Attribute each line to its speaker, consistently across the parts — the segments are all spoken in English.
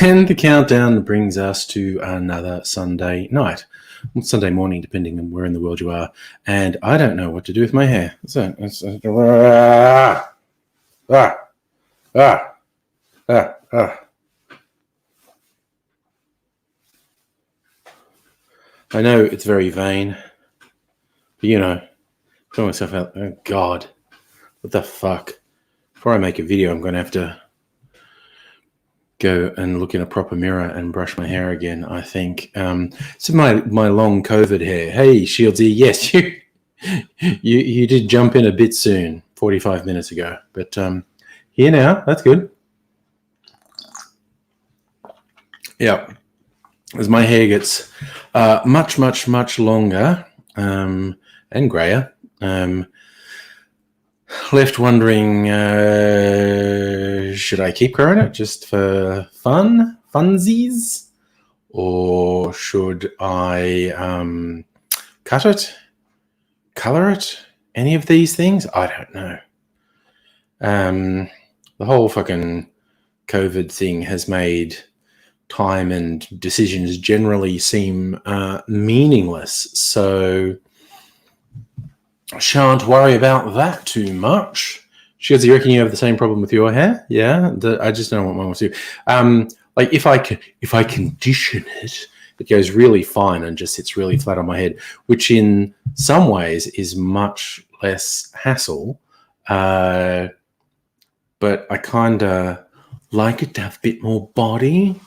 Speaker 1: And the countdown brings us to another Sunday night. Well, Sunday morning, depending on where in the world you are. And I don't know what to do with my hair. I know it's very vain, but you know, put myself out. Oh God, what the fuck? Before I make a video, I'm going to have to go and look in a proper mirror and brush my hair again, I think. So my long COVID hair. Hey, Shieldsy, yes, you did jump in a bit soon, 45 minutes ago. But here now, that's good. Yeah, as my hair gets much longer and grayer, left wondering, should I keep growing it just for funsies? Or should I cut it, color it, any of these things? I don't know. The whole fucking COVID thing has made time and decisions generally seem meaningless. So I shan't worry about that too much. Shields, you reckon you have the same problem with your hair? Yeah, I just don't know what mine wants to do. Like if I condition it, it goes really fine and just sits really flat on my head, which in some ways is much less hassle. But I kind of like it to have a bit more body.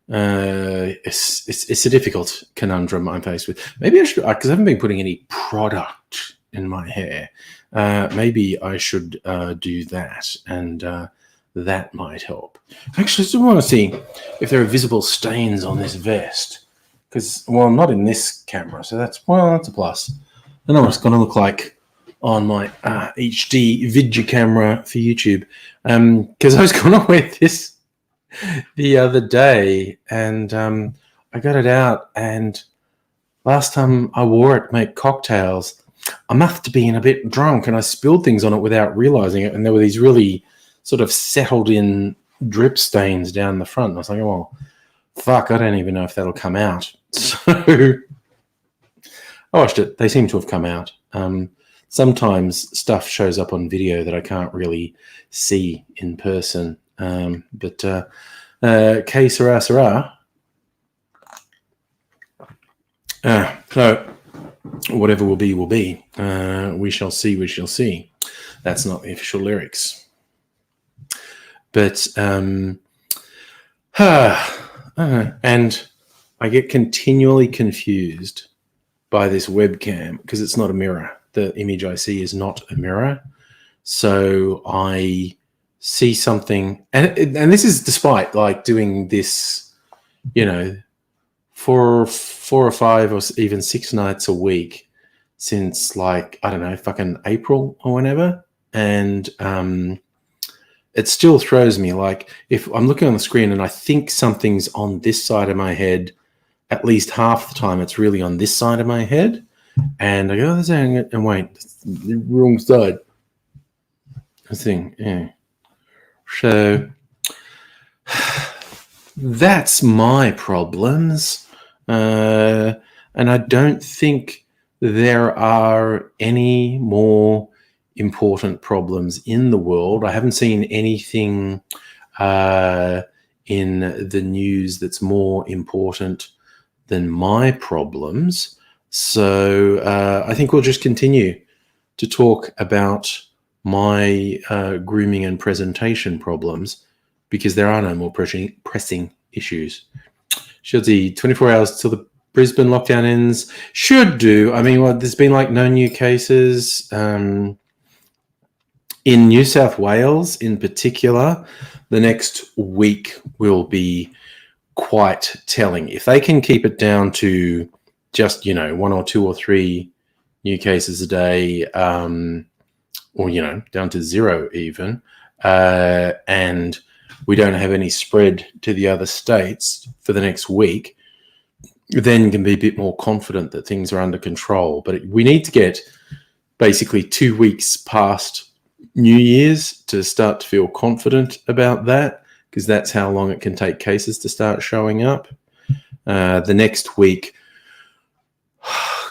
Speaker 1: It's a difficult conundrum I'm faced with. Maybe I should, because I haven't been putting any product in my hair. Maybe I should do that, and that might help. Actually, I still want to see if there are visible stains on this vest, because, well, I'm not in this camera, so that's a plus. I don't know what it's going to look like on my HD video camera for YouTube, because I was going to wear this the other day, and I got it out, and last time I wore it to make cocktails, I must have been a bit drunk, and I spilled things on it without realizing it, and there were these really sort of settled in drip stains down the front. And I was like, oh, fuck, I don't even know if that'll come out. So I watched it. They seem to have come out. Sometimes stuff shows up on video that I can't really see in person. But que sera, sera. So whatever will be, will be. We shall see, we shall see. That's not the official lyrics. But, and I get continually confused by this webcam because it's not a mirror. The image I see is not a mirror. So I see something, and this is despite like doing this, you know, four or five or even 6 nights a week since like, I don't know, fucking April or whenever. And it still throws me. Like if I'm looking on the screen and I think something's on this side of my head, at least half the time it's really on this side of my head. And I go, oh, and wait, the wrong side. I think, yeah. So that's my problems. And I don't think there are any more important problems in the world. I haven't seen anything in the news that's more important than my problems. So I think we'll just continue to talk about my grooming and presentation problems because there are no more pressing issues. Shieldsy, 24 hours till the Brisbane lockdown ends. Should do. I mean, well, there's been like no new cases. In New South Wales, in particular, the next week will be quite telling. If they can keep it down to just, 1 or 2 or 3 new cases a day, or, down to 0 even, and we don't have any spread to the other states for the next week, then you can be a bit more confident that things are under control. But we need to get basically 2 weeks past New Year's to start to feel confident about that, because that's how long it can take cases to start showing up. The next week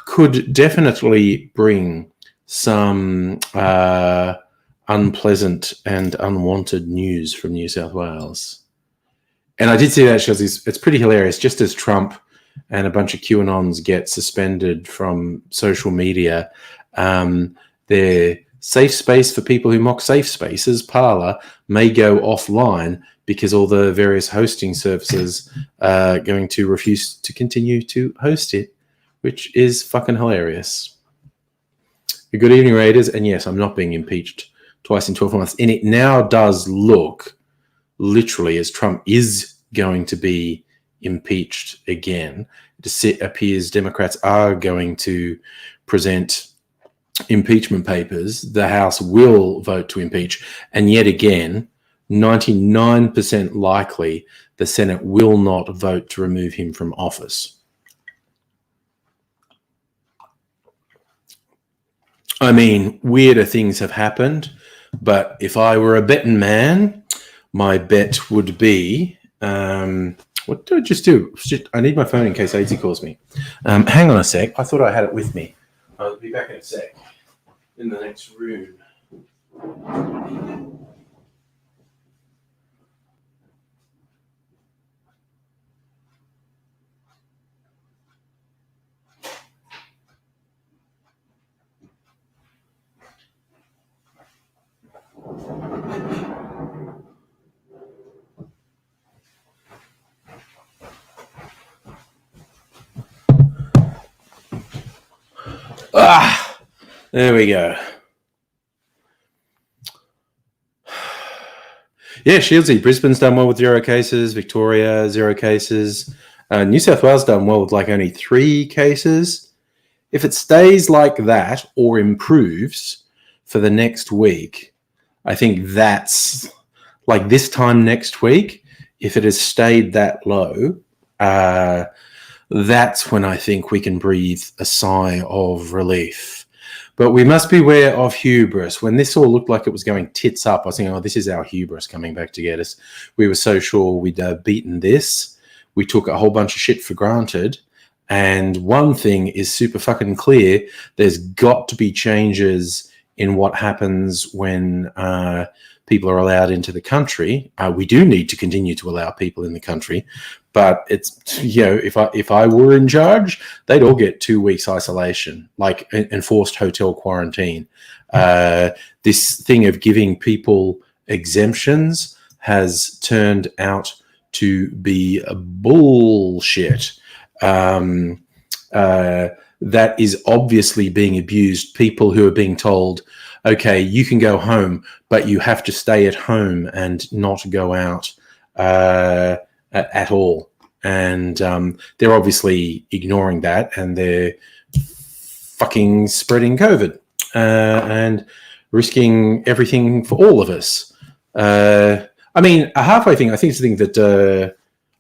Speaker 1: could definitely bring some unpleasant and unwanted news from New South Wales. And I did see that, Shazzy. It's pretty hilarious. Just as Trump and a bunch of QAnons get suspended from social media, their safe space for people who mock safe spaces, Parler, may go offline because all the various hosting services are going to refuse to continue to host it, which is fucking hilarious. Good evening, Raiders. And yes, I'm not being impeached twice in 12 months. And it now does look literally as Trump is going to be impeached again. It appears Democrats are going to present impeachment papers. The House will vote to impeach. And yet again, 99% likely the Senate will not vote to remove him from office. I mean, weirder things have happened, but if I were a betting man, my bet would be, what do I just do? I need my phone in case AZ calls me. Hang on a sec. I thought I had it with me. I'll be back in a sec. In the next room. There we go. Yeah, Shieldsy, Brisbane's done well with 0 cases. Victoria, 0 cases. New South Wales done well with like only 3 cases. If it stays like that or improves for the next week, I think that's like this time next week. If it has stayed that low, that's when I think we can breathe a sigh of relief. But we must beware of hubris. When this all looked like it was going tits up, I was thinking, oh, this is our hubris coming back to get us. We were so sure we'd beaten this. We took a whole bunch of shit for granted. And one thing is super fucking clear. There's got to be changes in what happens when people are allowed into the country. We do need to continue to allow people in the country. But it's, if I were in charge, they'd all get 2 weeks isolation, like enforced hotel quarantine. This thing of giving people exemptions has turned out to be a bullshit. That is obviously being abused. People who are being told, okay, you can go home, but you have to stay at home and not go out at all. And they're obviously ignoring that, and they're fucking spreading COVID and risking everything for all of us. I mean, a halfway thing, I think it's a thing that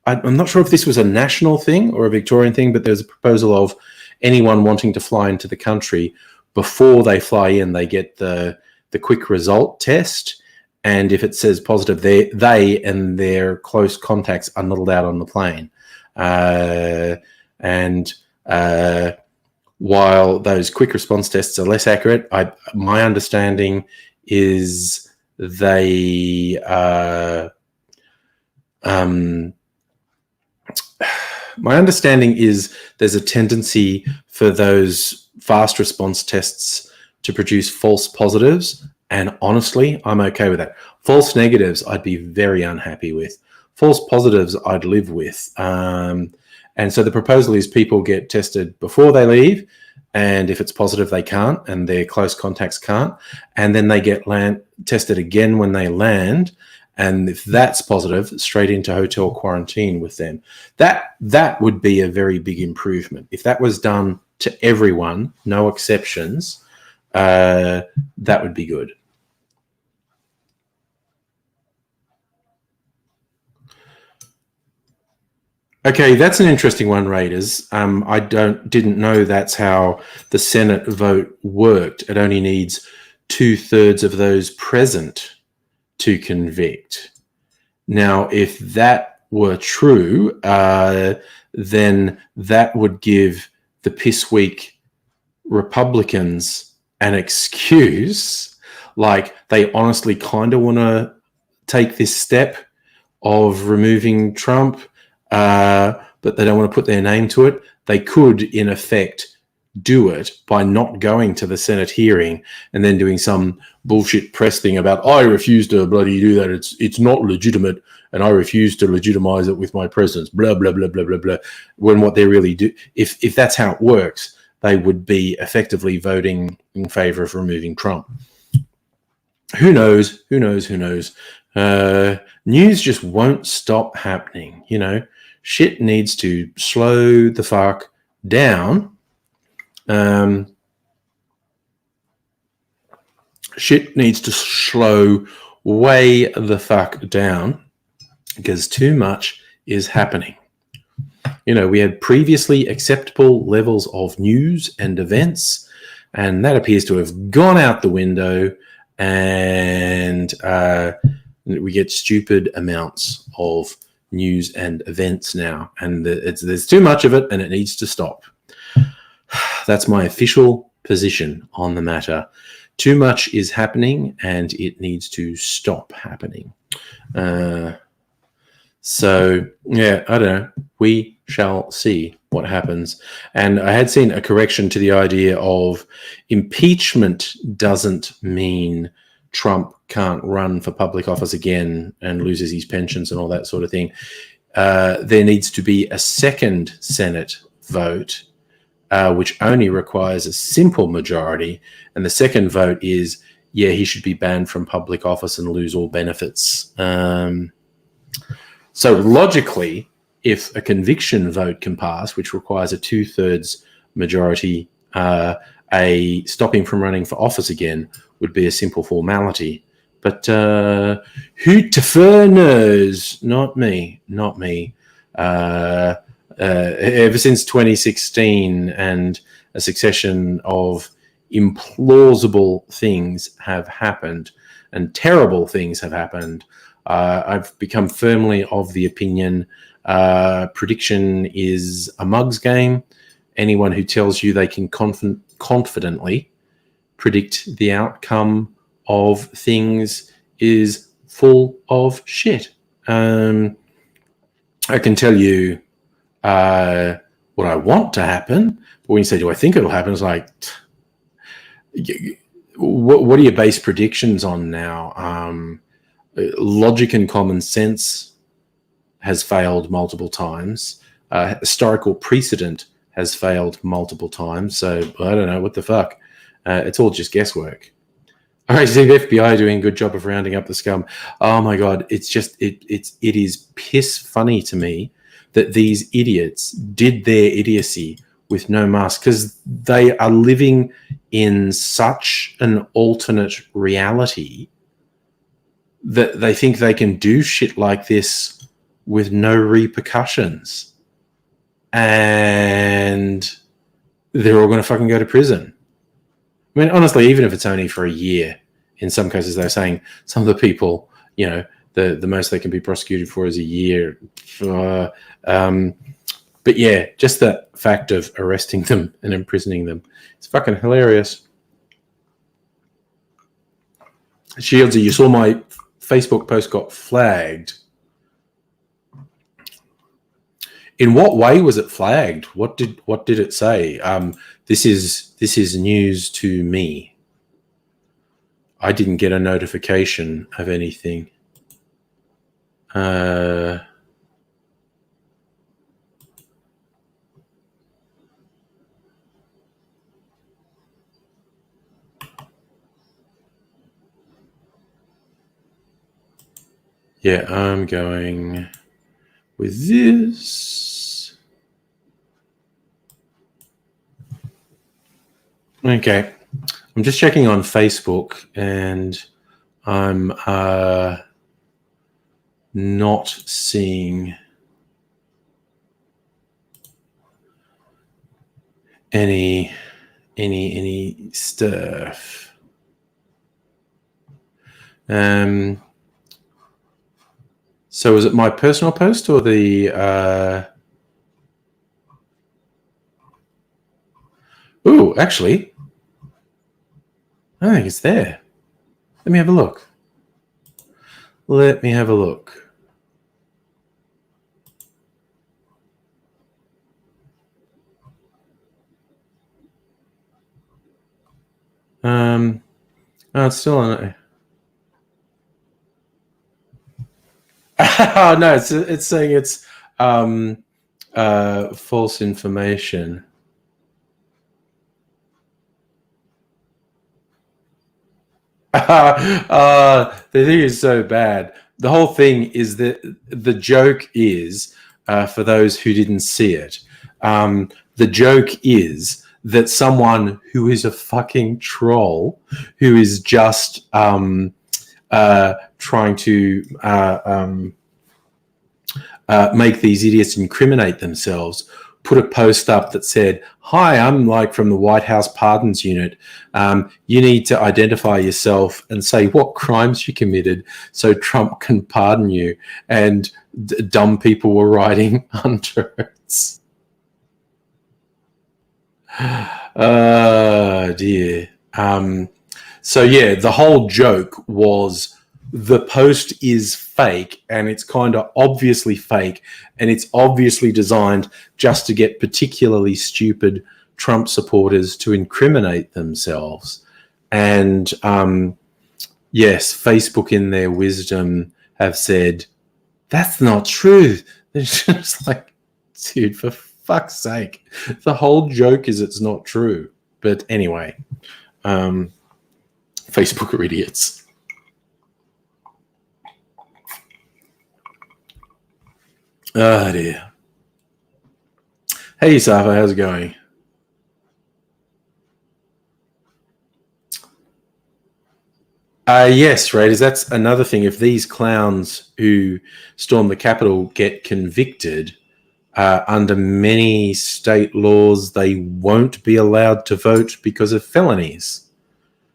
Speaker 1: I'm not sure if this was a national thing or a Victorian thing, but there's a proposal of anyone wanting to fly into the country, before they fly in, they get the quick result test. And if it says positive, they and their close contacts are not allowed on the plane. While those quick response tests are less accurate, my understanding is they my understanding is there's a tendency for those fast response tests to produce false positives. And honestly, I'm okay with that. False negatives, I'd be very unhappy with. False positives, I'd live with. And so the proposal is people get tested before they leave. And if it's positive, they can't, and their close contacts can't. And then they get tested again when they land. And if that's positive, straight into hotel quarantine with them. That would be a very big improvement. If that was done to everyone, no exceptions, that would be good. Okay, that's an interesting one, Raiders. I didn't know that's how the Senate vote worked. It only needs 2/3 of those present to convict. Now, if that were true, then that would give the pissweak Republicans an excuse. Like, they honestly kind of want to take this step of removing Trump, but they don't want to put their name to it. They could, in effect, do it by not going to the Senate hearing and then doing some bullshit press thing about, I refuse to bloody do that. It's not legitimate, and I refuse to legitimize it with my presence, blah, blah, blah, blah, blah, blah. When what they really do, if that's how it works, they would be effectively voting in favor of removing Trump. Who knows? Who knows? Who knows? News just won't stop happening. You know, shit needs to slow the fuck down. Shit needs to slow way the fuck down because too much is happening. You know, we had previously acceptable levels of news and events, and that appears to have gone out the window, and we get stupid amounts of news and events now, and there's too much of it, and it needs to stop. That's my official position on the matter. Too much is happening, and it needs to stop happening. So, yeah, I don't know. We shall see what happens. And I had seen a correction to the idea of impeachment doesn't mean Trump can't run for public office again and loses his pensions and all that sort of thing. There needs to be a second Senate vote, which only requires a simple majority. And the second vote is, yeah, he should be banned from public office and lose all benefits. So logically, if a conviction vote can pass, which requires a 2/3 majority, a stopping from running for office again would be a simple formality. But who knows? Not me. Ever since 2016 and a succession of implausible things have happened and terrible things have happened, I've become firmly of the opinion prediction is a mug's game. Anyone who tells you they can confidently predict the outcome of things is full of shit. I can tell you what I want to happen, but when you say, do I think it'll happen? It's like, what do you base predictions on now? Logic and common sense has failed multiple times. Historical precedent has failed multiple times. So I don't know, what the fuck? It's all just guesswork. All right, see the FBI doing a good job of rounding up the scum. Oh my God, it is piss funny to me that these idiots did their idiocy with no mask, because they are living in such an alternate reality that they think they can do shit like this with no repercussions. And they're all going to fucking go to prison. I mean, honestly, even if it's only for a year, in some cases, they're saying some of the people, you know, the most they can be prosecuted for is a year. But yeah, just the fact of arresting them and imprisoning them, it's fucking hilarious. Shieldsy, you saw my Facebook post got flagged. In what way was it flagged? What did it say? This is news to me. I didn't get a notification of anything. Yeah, I'm going with this. Okay. I'm just checking on Facebook, and I'm not seeing any stuff. So was it my personal post or the oh, actually, I think it's there. Let me have a look. Let me have a look. Oh, it's still on it. Oh, no, it's saying it's false information. The thing is so bad. The whole thing is that the joke is, for those who didn't see it, the joke is that someone who is a fucking troll, who is just trying to make these idiots incriminate themselves, put a post up that said, "Hi, I'm like from the White House Pardons Unit. You need to identify yourself and say what crimes you committed so Trump can pardon you." And dumb people were writing under it. Oh, dear. So, yeah, the whole joke was the post is fake, and it's kind of obviously fake, and it's obviously designed just to get particularly stupid Trump supporters to incriminate themselves. And yes, Facebook in their wisdom have said, that's not true. They're just like, dude, for fuck's sake. The whole joke is it's not true. But anyway, Facebook are idiots. Oh, dear. Hey, Safa, how's it going? Yes, Raiders, that's another thing. If these clowns who storm the Capitol get convicted, under many state laws, they won't be allowed to vote because of felonies.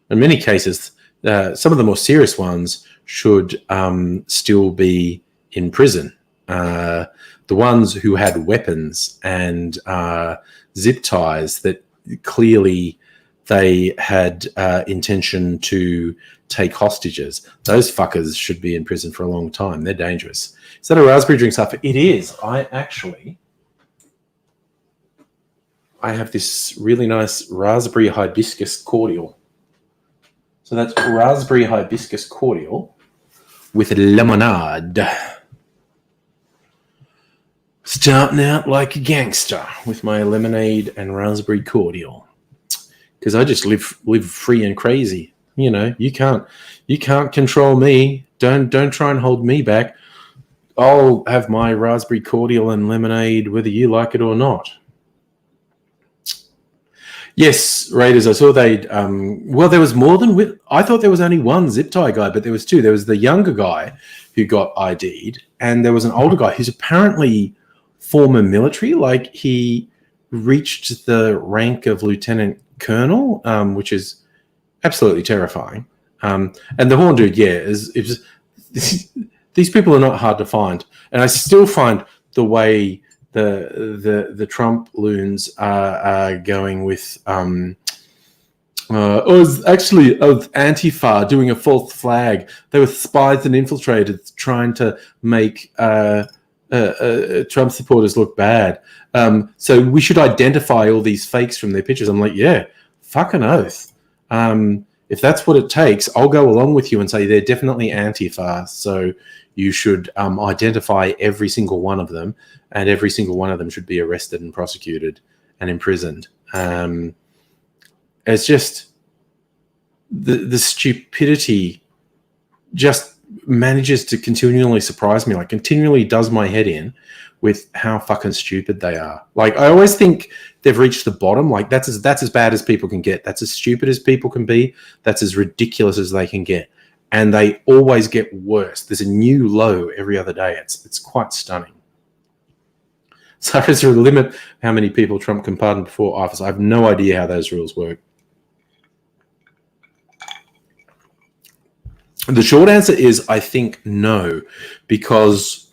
Speaker 1: In many cases, some of the more serious ones should still be in prison. The ones who had weapons and zip ties that clearly they had intention to take hostages, those fuckers should be in prison for a long time. They're dangerous. Is that a raspberry drink, Suffer? It is. I have this really nice raspberry hibiscus cordial. So that's raspberry hibiscus cordial with lemonade. Starting out like a gangster with my lemonade and raspberry cordial. Because I just live free and crazy. You know, you can't control me. Don't try and hold me back. I'll have my raspberry cordial and lemonade whether you like it or not. Yes, Raiders. I saw they. Well, there was more than. I thought there was only one zip tie guy, but there was two. There was the younger guy who got ID'd, and there was an older guy who's apparently former military. Like he reached the rank of lieutenant colonel, which is absolutely terrifying. And the horn dude, yeah, these people are not hard to find, and I still find the way the Trump loons are going with it was actually of Antifa doing a false flag. They were spies and infiltrated trying to make Trump supporters look bad. So we should identify all these fakes from their pictures. I'm like, yeah, fucking oath. If that's what it takes, I'll go along with you and say they're definitely Antifa. So you should identify every single one of them, and every single one of them should be arrested and prosecuted and imprisoned. It's just the stupidity just manages to continually surprise me, like continually does my head in with how fucking stupid they are. Like, I always think they've reached the bottom. Like, that's as bad as people can get. That's as stupid as people can be. That's as ridiculous as they can get. And they always get worse. There's a new low every other day. It's quite stunning. So is there a limit how many people Trump can pardon before office? I have no idea how those rules work. The short answer is, I think no, because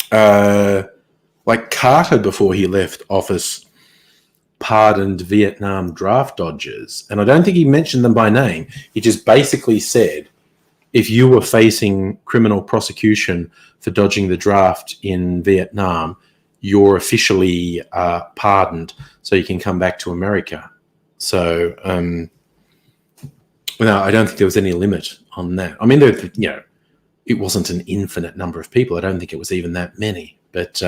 Speaker 1: like Carter, before he left office, pardoned Vietnam draft dodgers. And I don't think he mentioned them by name. He just basically said, if you were facing criminal prosecution for dodging the draft in Vietnam, you're officially pardoned, so you can come back to America. So, no, I don't think there was any limit on that. I mean, it wasn't an infinite number of people. I don't think it was even that many. But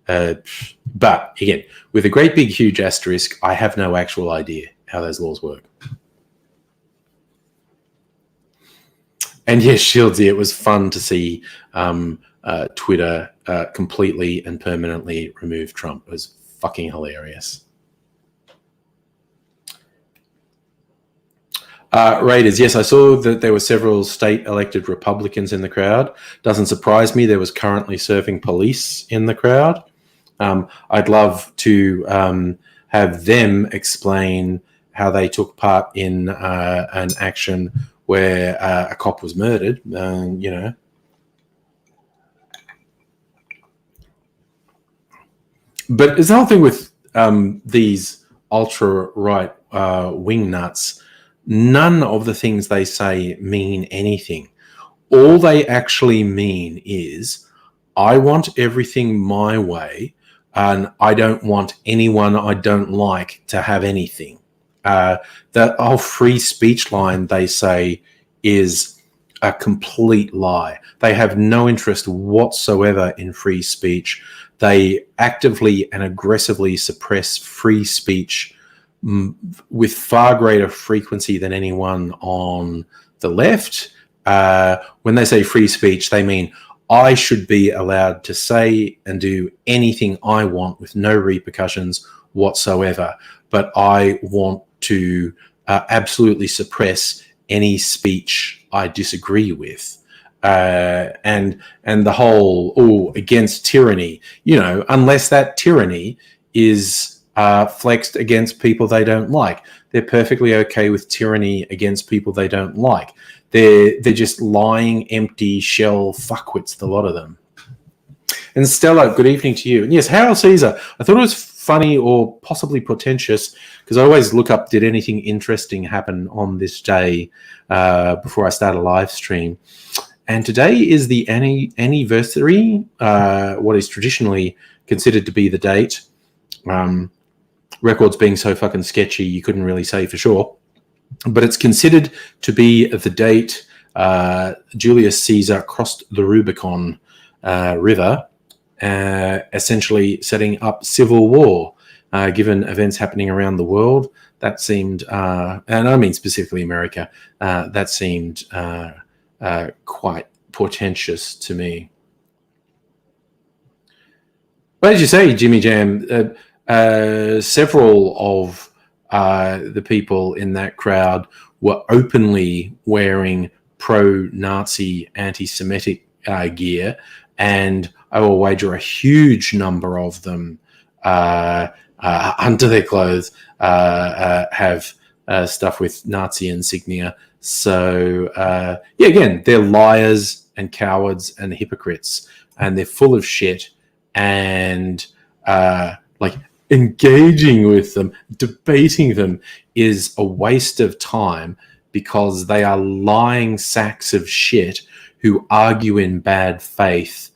Speaker 1: again, with a great big huge asterisk, I have no actual idea how those laws work. And yes, Shieldsy, it was fun to see Twitter completely and permanently remove Trump. It was fucking hilarious. Raiders, yes, I saw that there were several state-elected Republicans in the crowd. Doesn't surprise me. There was currently serving police in the crowd. I'd love to have them explain how they took part in an action where a cop was murdered, you know. But it's the whole thing with these ultra-right wing nuts. None of the things they say mean anything. All they actually mean is, I want everything my way, and I don't want anyone I don't like to have anything. That whole free speech line, they say, is a complete lie. They have no interest whatsoever in free speech. They actively and aggressively suppress free speech with far greater frequency than anyone on the left. When they say free speech, they mean I should be allowed to say and do anything I want with no repercussions whatsoever. But I want to absolutely suppress any speech I disagree with. And the whole, against tyranny, unless that tyranny is flexed against people they don't like. They're perfectly okay with tyranny against people they don't like. They're just lying, empty shell fuckwits, the lot of them. And Stella, good evening to you. And yes, Hail Caesar. I thought it was funny or possibly portentous, because I always look up, did anything interesting happen on this day before I start a live stream. And today is the anniversary, what is traditionally considered to be the date. Records being so fucking sketchy, you couldn't really say for sure. But it's considered to be the date Julius Caesar crossed the Rubicon River, essentially setting up civil war. Given events happening around the world, that seemed, and I mean specifically America, that seemed quite portentous to me. But as you say, Jimmy Jam, several of the people in that crowd were openly wearing pro-Nazi, anti-Semitic gear, and I will wager a huge number of them under their clothes have stuff with Nazi insignia. So, again, they're liars and cowards and hypocrites, and they're full of shit, and engaging with them, debating them is a waste of time, because they are lying sacks of shit who argue in bad faith.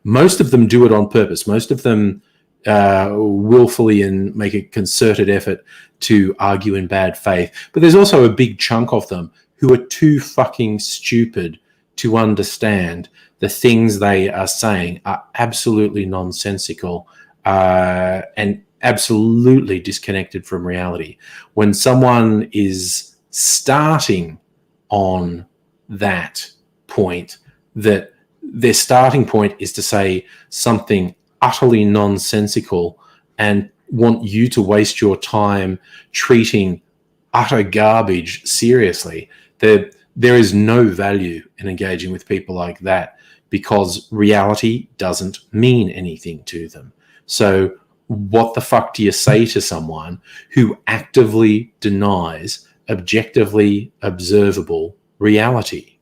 Speaker 1: Most of them do it on purpose. Most of them willfully and make a concerted effort to argue in bad faith. But there's also a big chunk of them who are too fucking stupid to understand the things they are saying are absolutely nonsensical and absolutely disconnected from reality. When someone is starting on that point that their starting point is to say something utterly nonsensical and want you to waste your time treating utter garbage seriously. There is no value in engaging with people like that because reality doesn't mean anything to them. So what the fuck do you say to someone who actively denies objectively observable reality?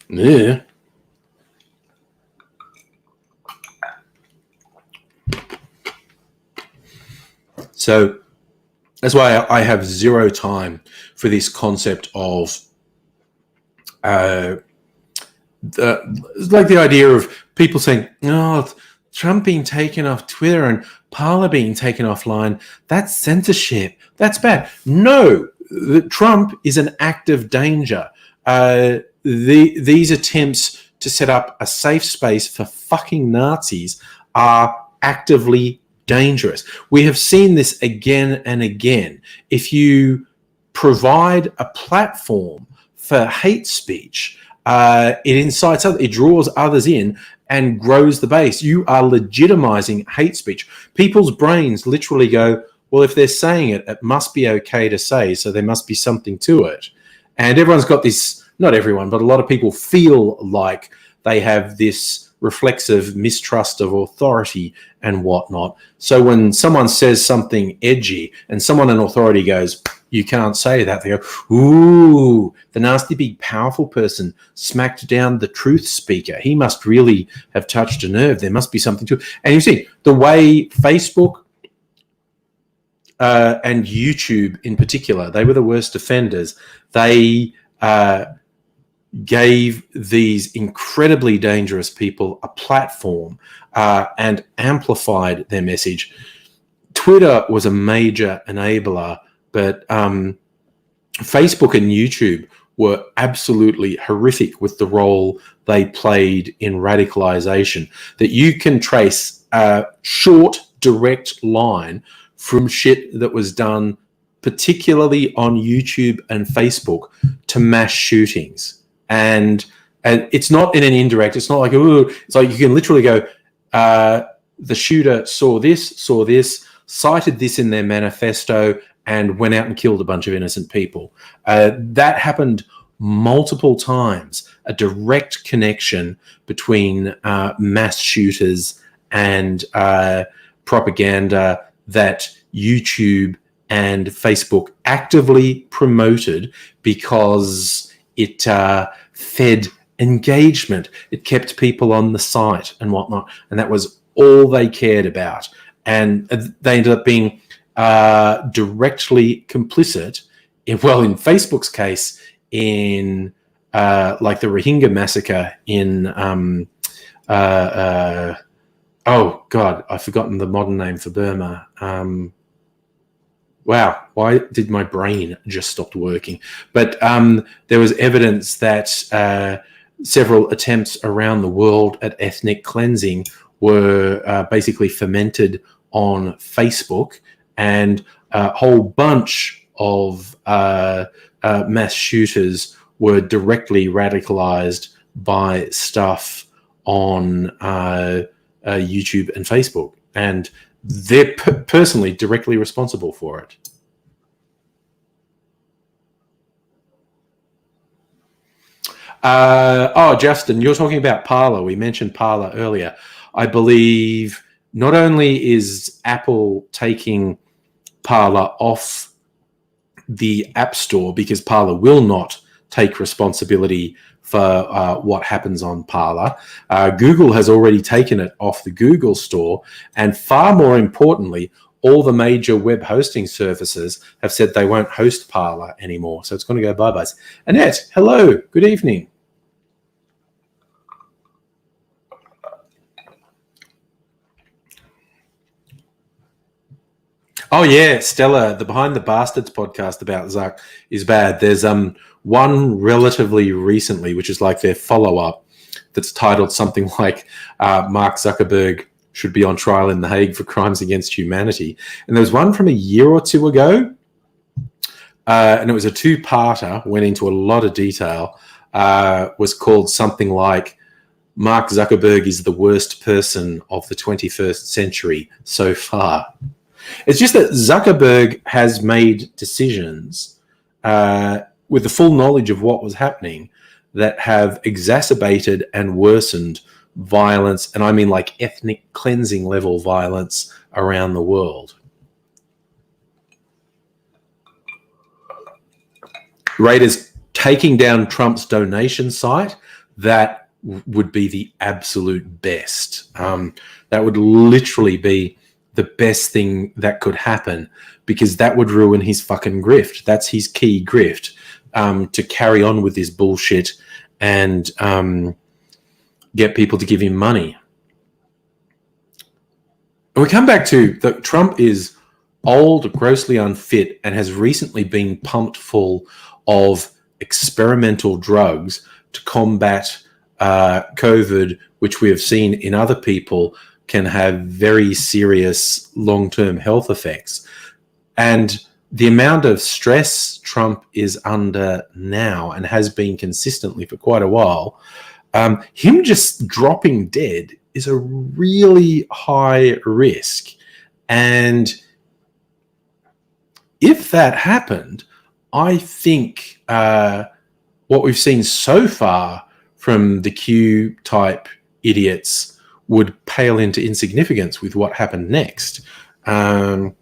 Speaker 1: Yeah. So that's why I have zero time for this concept of the idea of people saying, "Oh, Trump being taken off Twitter and Parler being taken offline, that's censorship. That's bad." No, Trump is an active danger. These attempts to set up a safe space for fucking Nazis are actively dangerous. We have seen this again and again. If you provide a platform for hate speech, it incites others, it draws others in and grows the base. You are legitimizing hate speech. People's brains literally go, well, if they're saying it, it must be okay to say, so there must be something to it. And everyone's got this, not everyone, but a lot of people feel like they have this reflexive mistrust of authority and whatnot. So when someone says something edgy and someone in authority goes, you can't say that, they go, ooh, the nasty big powerful person smacked down the truth speaker. He must really have touched a nerve. There must be something to it. And you see, the way Facebook and YouTube in particular, they were the worst offenders. They gave these incredibly dangerous people a platform and amplified their message. Twitter was a major enabler, but Facebook and YouTube were absolutely horrific with the role they played in radicalization. That you can trace a short, direct line from shit that was done particularly on YouTube and Facebook to mass shootings. And it's not in an indirect, it's not like, ooh, it's like you can literally go, the shooter saw this, cited this in their manifesto, and went out and killed a bunch of innocent people. That happened multiple times, a direct connection between mass shooters and propaganda that YouTube and Facebook actively promoted because it fed engagement. It kept people on the site and whatnot. And that was all they cared about. And they ended up being directly complicit in Facebook's case, in like the Rohingya massacre in oh God, I've forgotten the modern name for Burma. Wow, why did my brain just stop working? But there was evidence that several attempts around the world at ethnic cleansing were basically fermented on Facebook, and a whole bunch of mass shooters were directly radicalized by stuff on YouTube and Facebook. And they're personally directly responsible for it. Justin, you're talking about Parler. We mentioned Parler earlier. I believe not only is Apple taking Parler off the App Store because Parler will not take responsibility for what happens on Parler. Google has already taken it off the Google Store, and far more importantly, all the major web hosting services have said they won't host Parler anymore. So it's going to go bye-bye. Annette, hello, good evening. Oh yeah, Stella, the Behind the Bastards podcast about Zuck is bad. There's one relatively recently, which is like their follow-up, that's titled something like Mark Zuckerberg should be on trial in The Hague for crimes against humanity. And there was one from a year or two ago, and it was a two-parter, went into a lot of detail was called something like Mark Zuckerberg is the worst person of the 21st century so far. It's just that Zuckerberg has made decisions with the full knowledge of what was happening that have exacerbated and worsened violence, and I mean like ethnic cleansing level violence around the world. Raiders taking down Trump's donation site, that would be the absolute best. That would literally be the best thing that could happen, because that would ruin his fucking grift. That's his key grift, to carry on with this bullshit and get people to give him money. And we come back to that Trump is old, grossly unfit, and has recently been pumped full of experimental drugs to combat COVID, which we have seen in other people can have very serious long-term health effects. And the amount of stress Trump is under now, and has been consistently for quite a while, him just dropping dead is a really high risk. And if that happened, I think what we've seen so far from the Q-type idiots would pale into insignificance with what happened next. We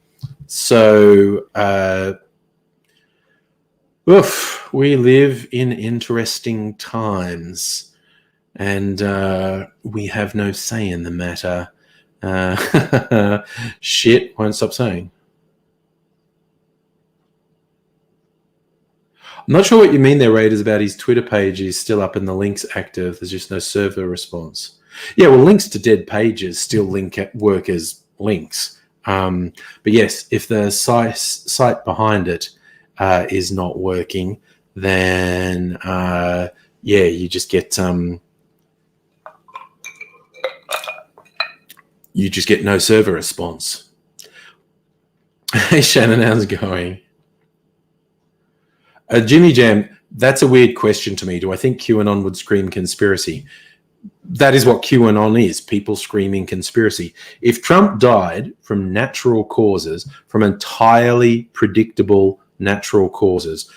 Speaker 1: live in interesting times, and we have no say in the matter. Shit, won't stop saying. I'm not sure what you mean there, Raiders, about his Twitter page is still up and the link's active. There's just no server response. Yeah, well, links to dead pages still work as links. But yes, if the site behind it is not working, then you just get no server response. Hey, Shannon, how's it going? Jimmy Jam, that's a weird question to me. Do I think QAnon would scream conspiracy? That is what QAnon is, people screaming conspiracy. If Trump died from natural causes, from entirely predictable natural causes,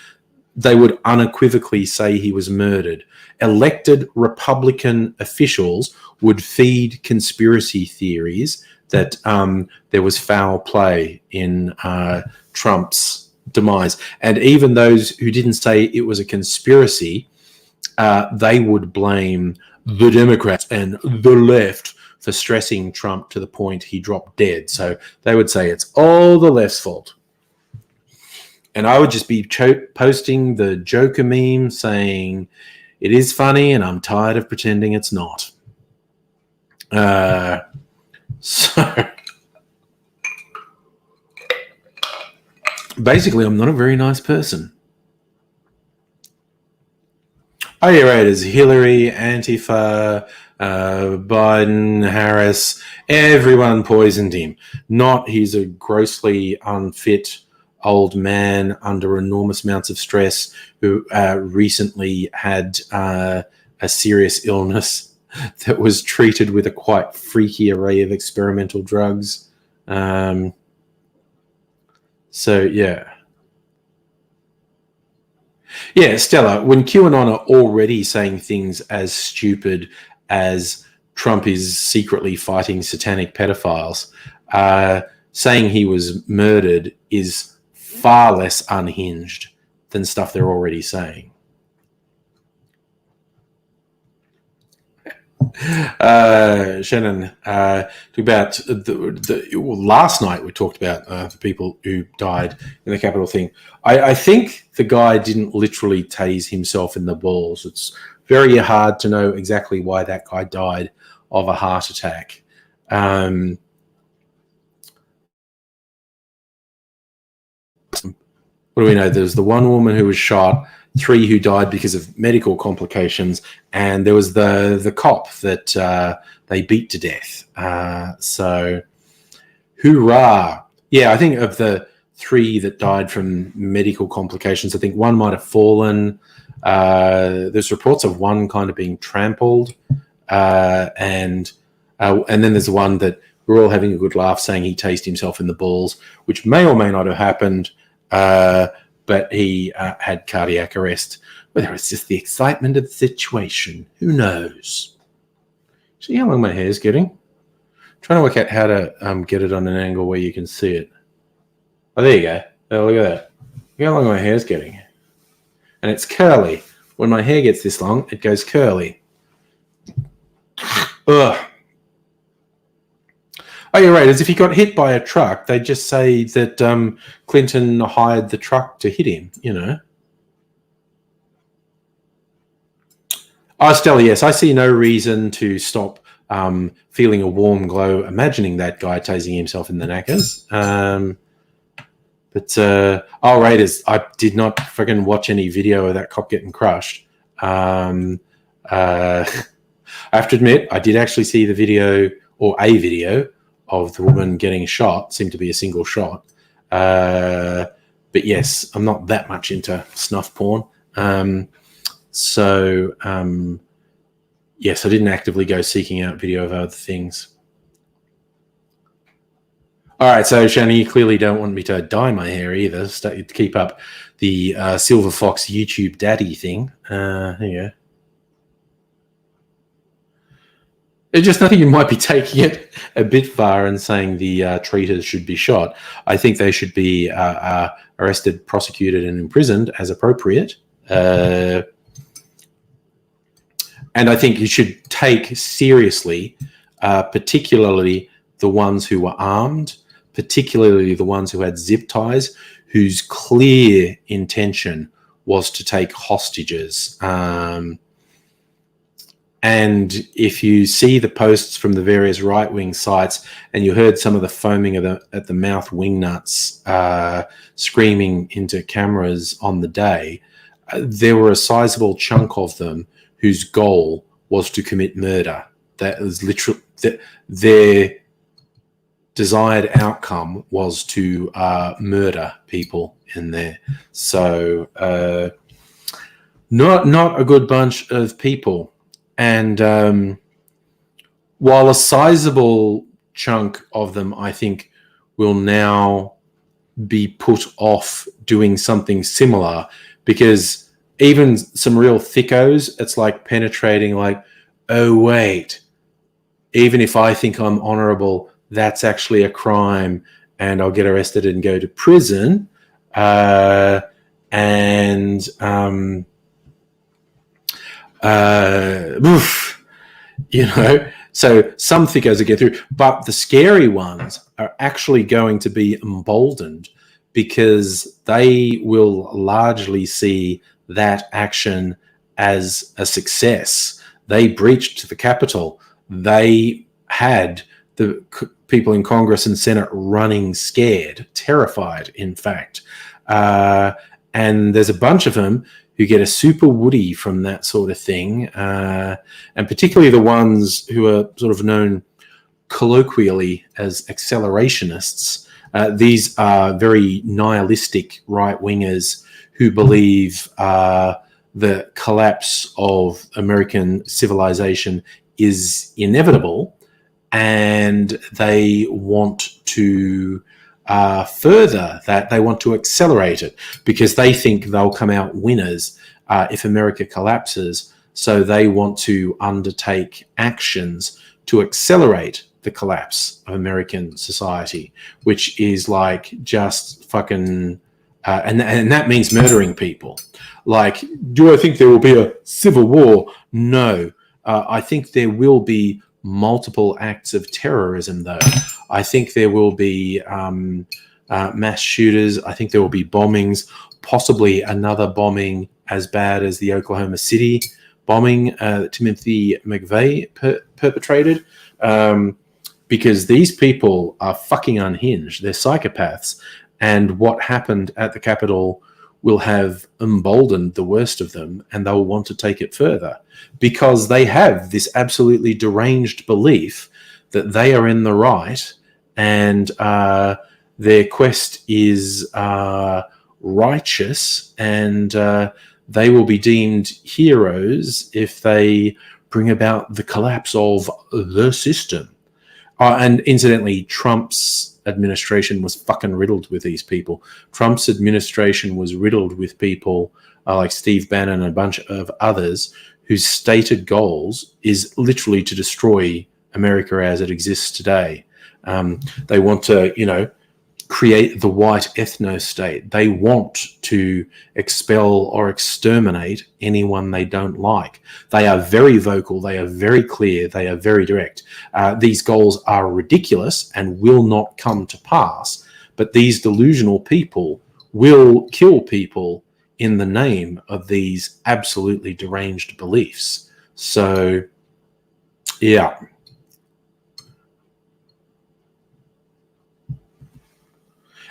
Speaker 1: they would unequivocally say he was murdered. Elected Republican officials would feed conspiracy theories that there was foul play in Trump's demise. And even those who didn't say it was a conspiracy, they would blame the Democrats and the left for stressing Trump to the point he dropped dead. So they would say it's all the left's fault. And I would just be posting the Joker meme saying, it is funny and I'm tired of pretending it's not. Basically, I'm not a very nice person. Oh, yeah, right. It's Hillary, Antifa, Biden, Harris. Everyone poisoned him. Not he's a grossly unfit old man under enormous amounts of stress who recently had a serious illness that was treated with a quite freaky array of experimental drugs. So, yeah. Yeah, Stella, when QAnon are already saying things as stupid as Trump is secretly fighting satanic pedophiles, saying he was murdered is far less unhinged than stuff they're already saying. Shannon, about last night we talked about the people who died in the Capitol thing. I think the guy didn't literally tase himself in the balls. It's very hard to know exactly why that guy died of a heart attack. What do we know? There's the one woman who was shot, 3 who died because of medical complications, and there was the cop that they beat to death. So, hoorah. Yeah, I think of the 3 that died from medical complications, I think one might have fallen. There's reports of one kind of being trampled, and then there's the one that we're all having a good laugh saying he tased himself in the balls, which may or may not have happened, but he had cardiac arrest. Whether it's just the excitement of the situation, who knows? See how long my hair's getting? I'm trying to work out how to get it on an angle where you can see it. Oh, there you go. Oh, look at that. Look how long my hair's getting. And it's curly. When my hair gets this long, it goes curly. Ugh. Oh, you're right. As if he got hit by a truck, they just say that Clinton hired the truck to hit him, you know. Oh, Stella, yes, I see no reason to stop feeling a warm glow imagining that guy tasing himself in the knackers. Raiders, I did not freaking watch any video of that cop getting crushed. I have to admit, I did actually see the video, or a video, of the woman getting shot. Seemed to be a single shot. But yes, I'm not that much into snuff porn. Yes, I didn't actively go seeking out video of other things. All right, so Shani, you clearly don't want me to dye my hair either. To keep up the Silver Fox YouTube daddy thing. There you go. It's just nothing you might be taking it a bit far and saying the treaters should be shot. I think they should be arrested, prosecuted, and imprisoned as appropriate. And I think you should take seriously, particularly the ones who were armed, particularly the ones who had zip ties, whose clear intention was to take hostages. And if you see the posts from the various right-wing sites and you heard some of the foaming at the mouth wingnuts screaming into cameras on the day, there were a sizable chunk of them whose goal was to commit murder. That was literally their desired outcome was to murder people in there. So not a good bunch of people. And while a sizable chunk of them, I think, will now be put off doing something similar, because even some real thickos, it's like penetrating, like, oh, wait, even if I think I'm honorable, that's actually a crime and I'll get arrested and go to prison. So some thickos will get through, but the scary ones are actually going to be emboldened because they will largely see that action as a success. They breached the Capitol. They had the people in Congress and Senate running scared, terrified, in fact. And there's a bunch of them who get a super woody from that sort of thing, and particularly the ones who are sort of known colloquially as accelerationists. These are very nihilistic right-wingers who believe the collapse of American civilization is inevitable, and they want to further that. They want to accelerate it because they think they'll come out winners if America collapses. So they want to undertake actions to accelerate the collapse of American society, which is like just fucking... and that means murdering people. Like, do I think there will be a civil war? No. I think there will be multiple acts of terrorism, though. I think there will be mass shooters. I think there will be bombings, possibly another bombing as bad as the Oklahoma City bombing that Timothy McVeigh perpetrated. Because these people are fucking unhinged. They're psychopaths. And what happened at the Capitol will have emboldened the worst of them, and they'll want to take it further because they have this absolutely deranged belief that they are in the right, and their quest is righteous, and they will be deemed heroes if they bring about the collapse of the system. And incidentally, Trump's administration was fucking riddled with these people. Trump's administration was riddled with people like Steve Bannon and a bunch of others whose stated goals is literally to destroy America as it exists today. They want to, create the white ethno-state. They want to expel or exterminate anyone they don't like. They are very vocal. They are very clear. They are very direct. These goals are ridiculous and will not come to pass, but these delusional people will kill people in the name of these absolutely deranged beliefs. So, yeah.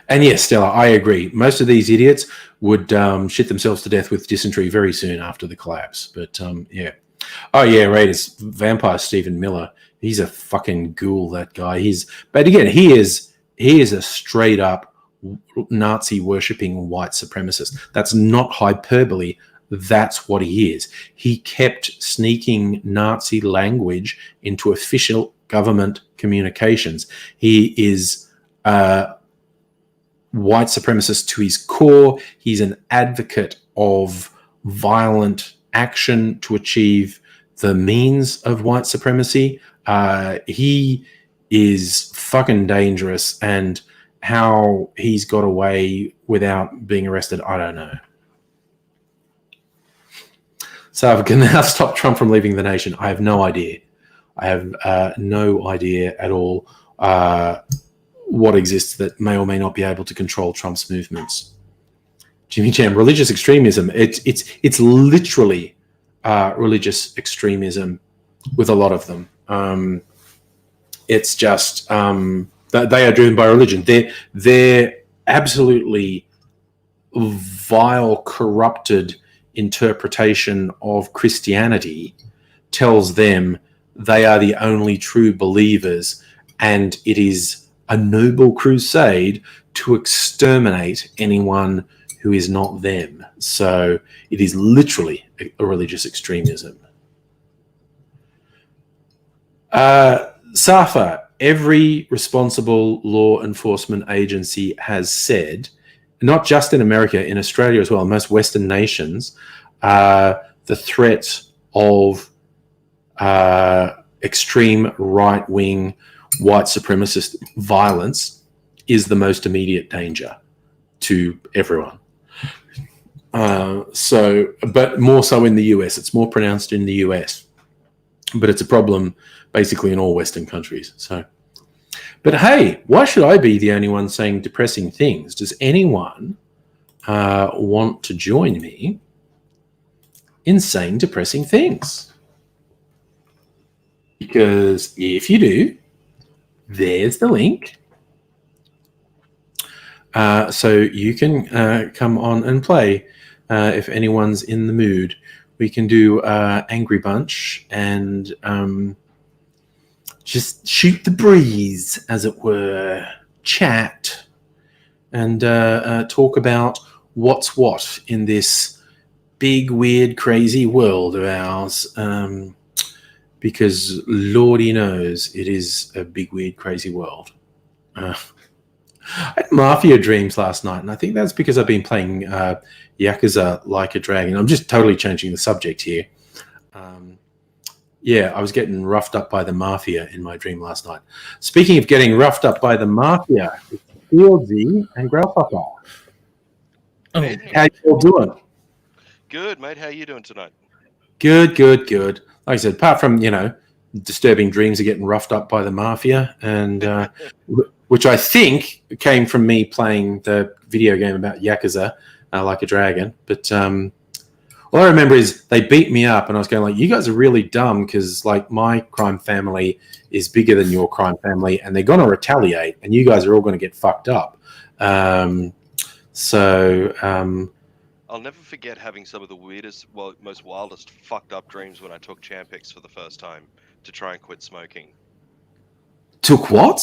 Speaker 1: And yes, Stella, I agree. Most of these idiots would shit themselves to death with dysentery very soon after the collapse. But yeah. Oh yeah, Raiders vampire Stephen Miller. He's a fucking ghoul. That guy. But again, he is a straight up Nazi worshipping white supremacist. That's not hyperbole. That's what he is. He kept sneaking Nazi language into official government communications. He is white supremacist to his core. He's an advocate of violent action to achieve the means of white supremacy. He is fucking dangerous, and how he's got away without being arrested, I don't know. So can now stop Trump from leaving the nation? I have no idea. I have no idea at all what exists that may or may not be able to control Trump's movements. Jimmy Jam, religious extremism. It's literally religious extremism with a lot of them. It's just they are driven by religion. They're absolutely vile, corrupted interpretation of Christianity tells them they are the only true believers, and it is a noble crusade to exterminate anyone who is not them. So it is literally a religious extremism. Safa, every responsible law enforcement agency has said, not just in America, in Australia as well, most Western nations, the threat of extreme right-wing white supremacist violence is the most immediate danger to everyone. But more so in the US. It's more pronounced in the US. But it's a problem basically in all Western countries. But hey, why should I be the only one saying depressing things? Does anyone want to join me in saying depressing things? Because if you do, there's the link. So you can come on and play if anyone's in the mood. We can do Angry Bunch and just shoot the breeze, as it were, chat, and talk about what's what in this big, weird, crazy world of ours. Because Lordy knows it is a big, weird, crazy world. I had mafia dreams last night, and I think that's because I've been playing Yakuza Like a Dragon. I'm just totally changing the subject here. Yeah, I was getting roughed up by the mafia in my dream last night. Speaking of getting roughed up by the mafia, it's Fieldsy and Grandpapa. How you all doing?
Speaker 2: Good, mate. How you doing tonight?
Speaker 1: Good. Like I said, apart from, disturbing dreams of getting roughed up by the mafia, and which I think came from me playing the video game about Yakuza, Like a Dragon. But all I remember is they beat me up, and I was going like, you guys are really dumb because, like, my crime family is bigger than your crime family, and they're going to retaliate, and you guys are all going to get fucked up.
Speaker 2: I'll never forget having some of the weirdest, most wildest fucked up dreams when I took Champex for the first time to try and quit smoking.
Speaker 1: Took what?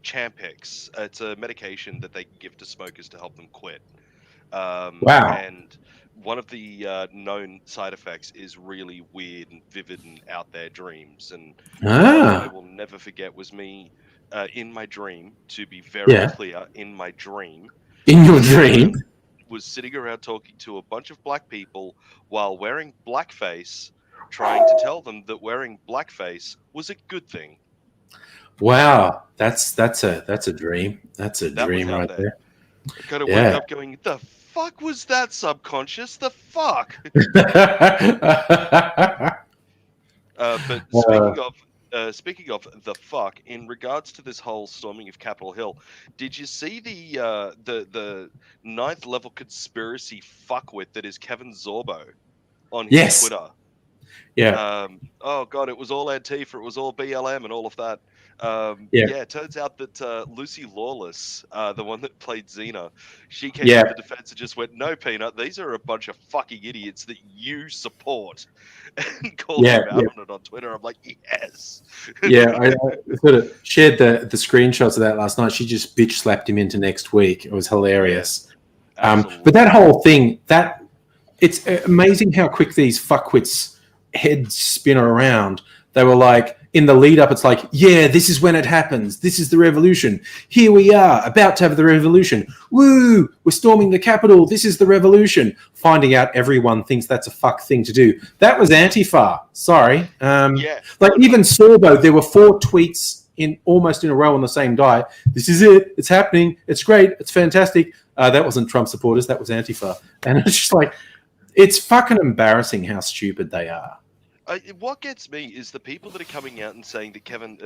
Speaker 2: Champex. It's a medication that they give to smokers to help them quit.
Speaker 1: Wow.
Speaker 2: And one of the known side effects is really weird and vivid and out there dreams. And one that I will never forget was me in my dream, to be very clear, in my dream.
Speaker 1: In your dream?
Speaker 2: Was sitting around talking to a bunch of black people while wearing blackface, trying to tell them that wearing blackface was a good thing.
Speaker 1: Wow, that's a dream. That's a dream right there.
Speaker 2: I kind of wake up going, the fuck was that, subconscious? The fuck? But speaking of the fuck, in regards to this whole storming of Capitol Hill, did you see the ninth level conspiracy fuckwit that is Kevin Zorbo on his Twitter?
Speaker 1: Yeah.
Speaker 2: Oh god, it was all Antifa, it was all BLM, and all of that. It turns out that Lucy Lawless, the one that played Xena, she came to the defense and just went, "No, Peanut, these are a bunch of fucking idiots that you support," and called them out on it on Twitter. I'm like, yes.
Speaker 1: I sort of shared the screenshots of that last night. She just bitch slapped him into next week. It was hilarious. But that whole thing, it's amazing how quick these fuckwits heads spin around. They were like, in the lead up, it's like, yeah, this is when it happens. This is the revolution. Here we are, about to have the revolution. Woo! We're storming the Capitol. This is the revolution. Finding out everyone thinks that's a fuck thing to do. That was Antifa. Sorry. Like even Sorbo, there were 4 tweets almost in a row on the same guy. This is it. It's happening. It's great. It's fantastic. That wasn't Trump supporters. That was Antifa. And it's just like, it's fucking embarrassing how stupid they are.
Speaker 2: What gets me is the people that are coming out and saying that Kevin,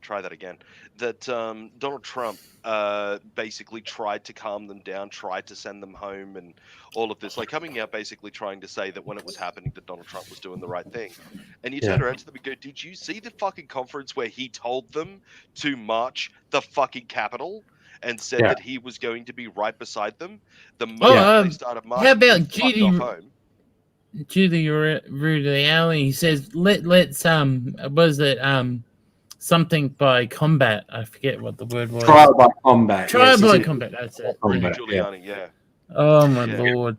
Speaker 2: try that again, that Donald Trump basically tried to calm them down, tried to send them home, and all of this, like coming out basically trying to say that when it was happening that Donald Trump was doing the right thing. And you turn around to them and go, did you see the fucking conference where he told them to march the fucking Capitol and said that he was going to be right beside them? The moment they started marching,
Speaker 3: how about
Speaker 2: he fucked off home.
Speaker 3: Rudiali, he says, let's something by combat. I forget what the word was.
Speaker 1: Trial by combat.
Speaker 3: Trial by combat. That's it.
Speaker 2: Giuliani,
Speaker 3: Oh my lord!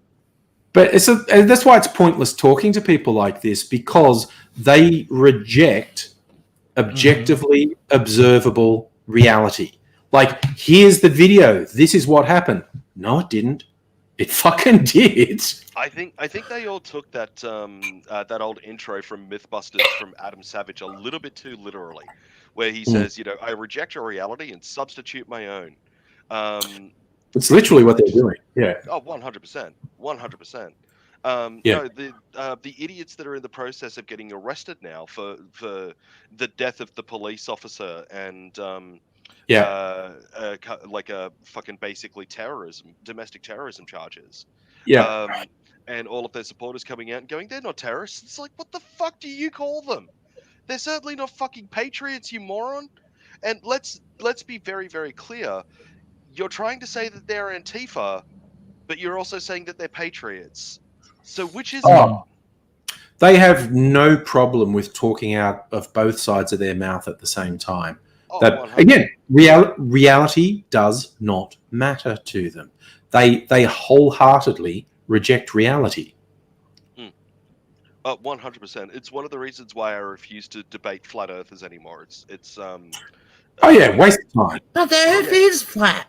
Speaker 1: But that's why it's pointless talking to people like this, because they reject objectively observable reality. Like, here's the video. This is what happened. No, it didn't. It fucking did.
Speaker 2: I think they all took that that old intro from Mythbusters from Adam Savage a little bit too literally, where he says, you know, I reject your reality and substitute my own.
Speaker 1: It's literally what they're doing. Yeah.
Speaker 2: Oh, 100%. 100%. No, the idiots that are in the process of getting arrested now for the death of the police officer and like a fucking basically domestic terrorism charges. And all of their supporters coming out and going, they're not terrorists. It's like, what the fuck do you call them? They're certainly not fucking patriots, you moron. And let's be very, very clear. You're trying to say that they're Antifa, but you're also saying that they're patriots. So which is it?
Speaker 1: They have no problem with talking out of both sides of their mouth at the same time. Again, reality does not matter to them. They wholeheartedly reject reality.
Speaker 2: 100%. It's one of the reasons why I refuse to debate flat earthers anymore. It's
Speaker 1: waste of time.
Speaker 3: But the earth is flat.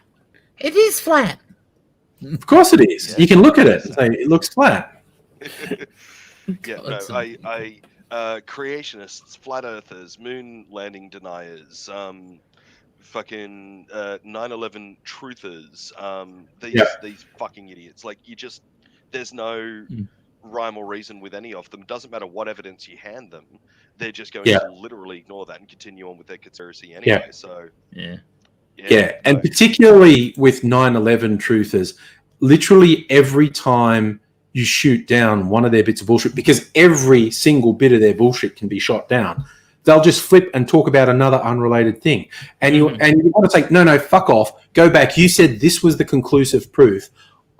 Speaker 3: It is flat.
Speaker 1: Of course it is. Yeah, you can look at it and say it looks flat.
Speaker 2: Creationists, flat earthers, moon landing deniers, fucking 9/11 truthers, these fucking idiots. Like, there's no rhyme or reason with any of them. It doesn't matter what evidence you hand them. They're just going to literally ignore that and continue on with their conspiracy anyway. So
Speaker 1: and particularly with 9/11 truthers, literally every time you shoot down one of their bits of bullshit, because every single bit of their bullshit can be shot down, they'll just flip and talk about another unrelated thing. And you want to say, no, fuck off. Go back. You said this was the conclusive proof.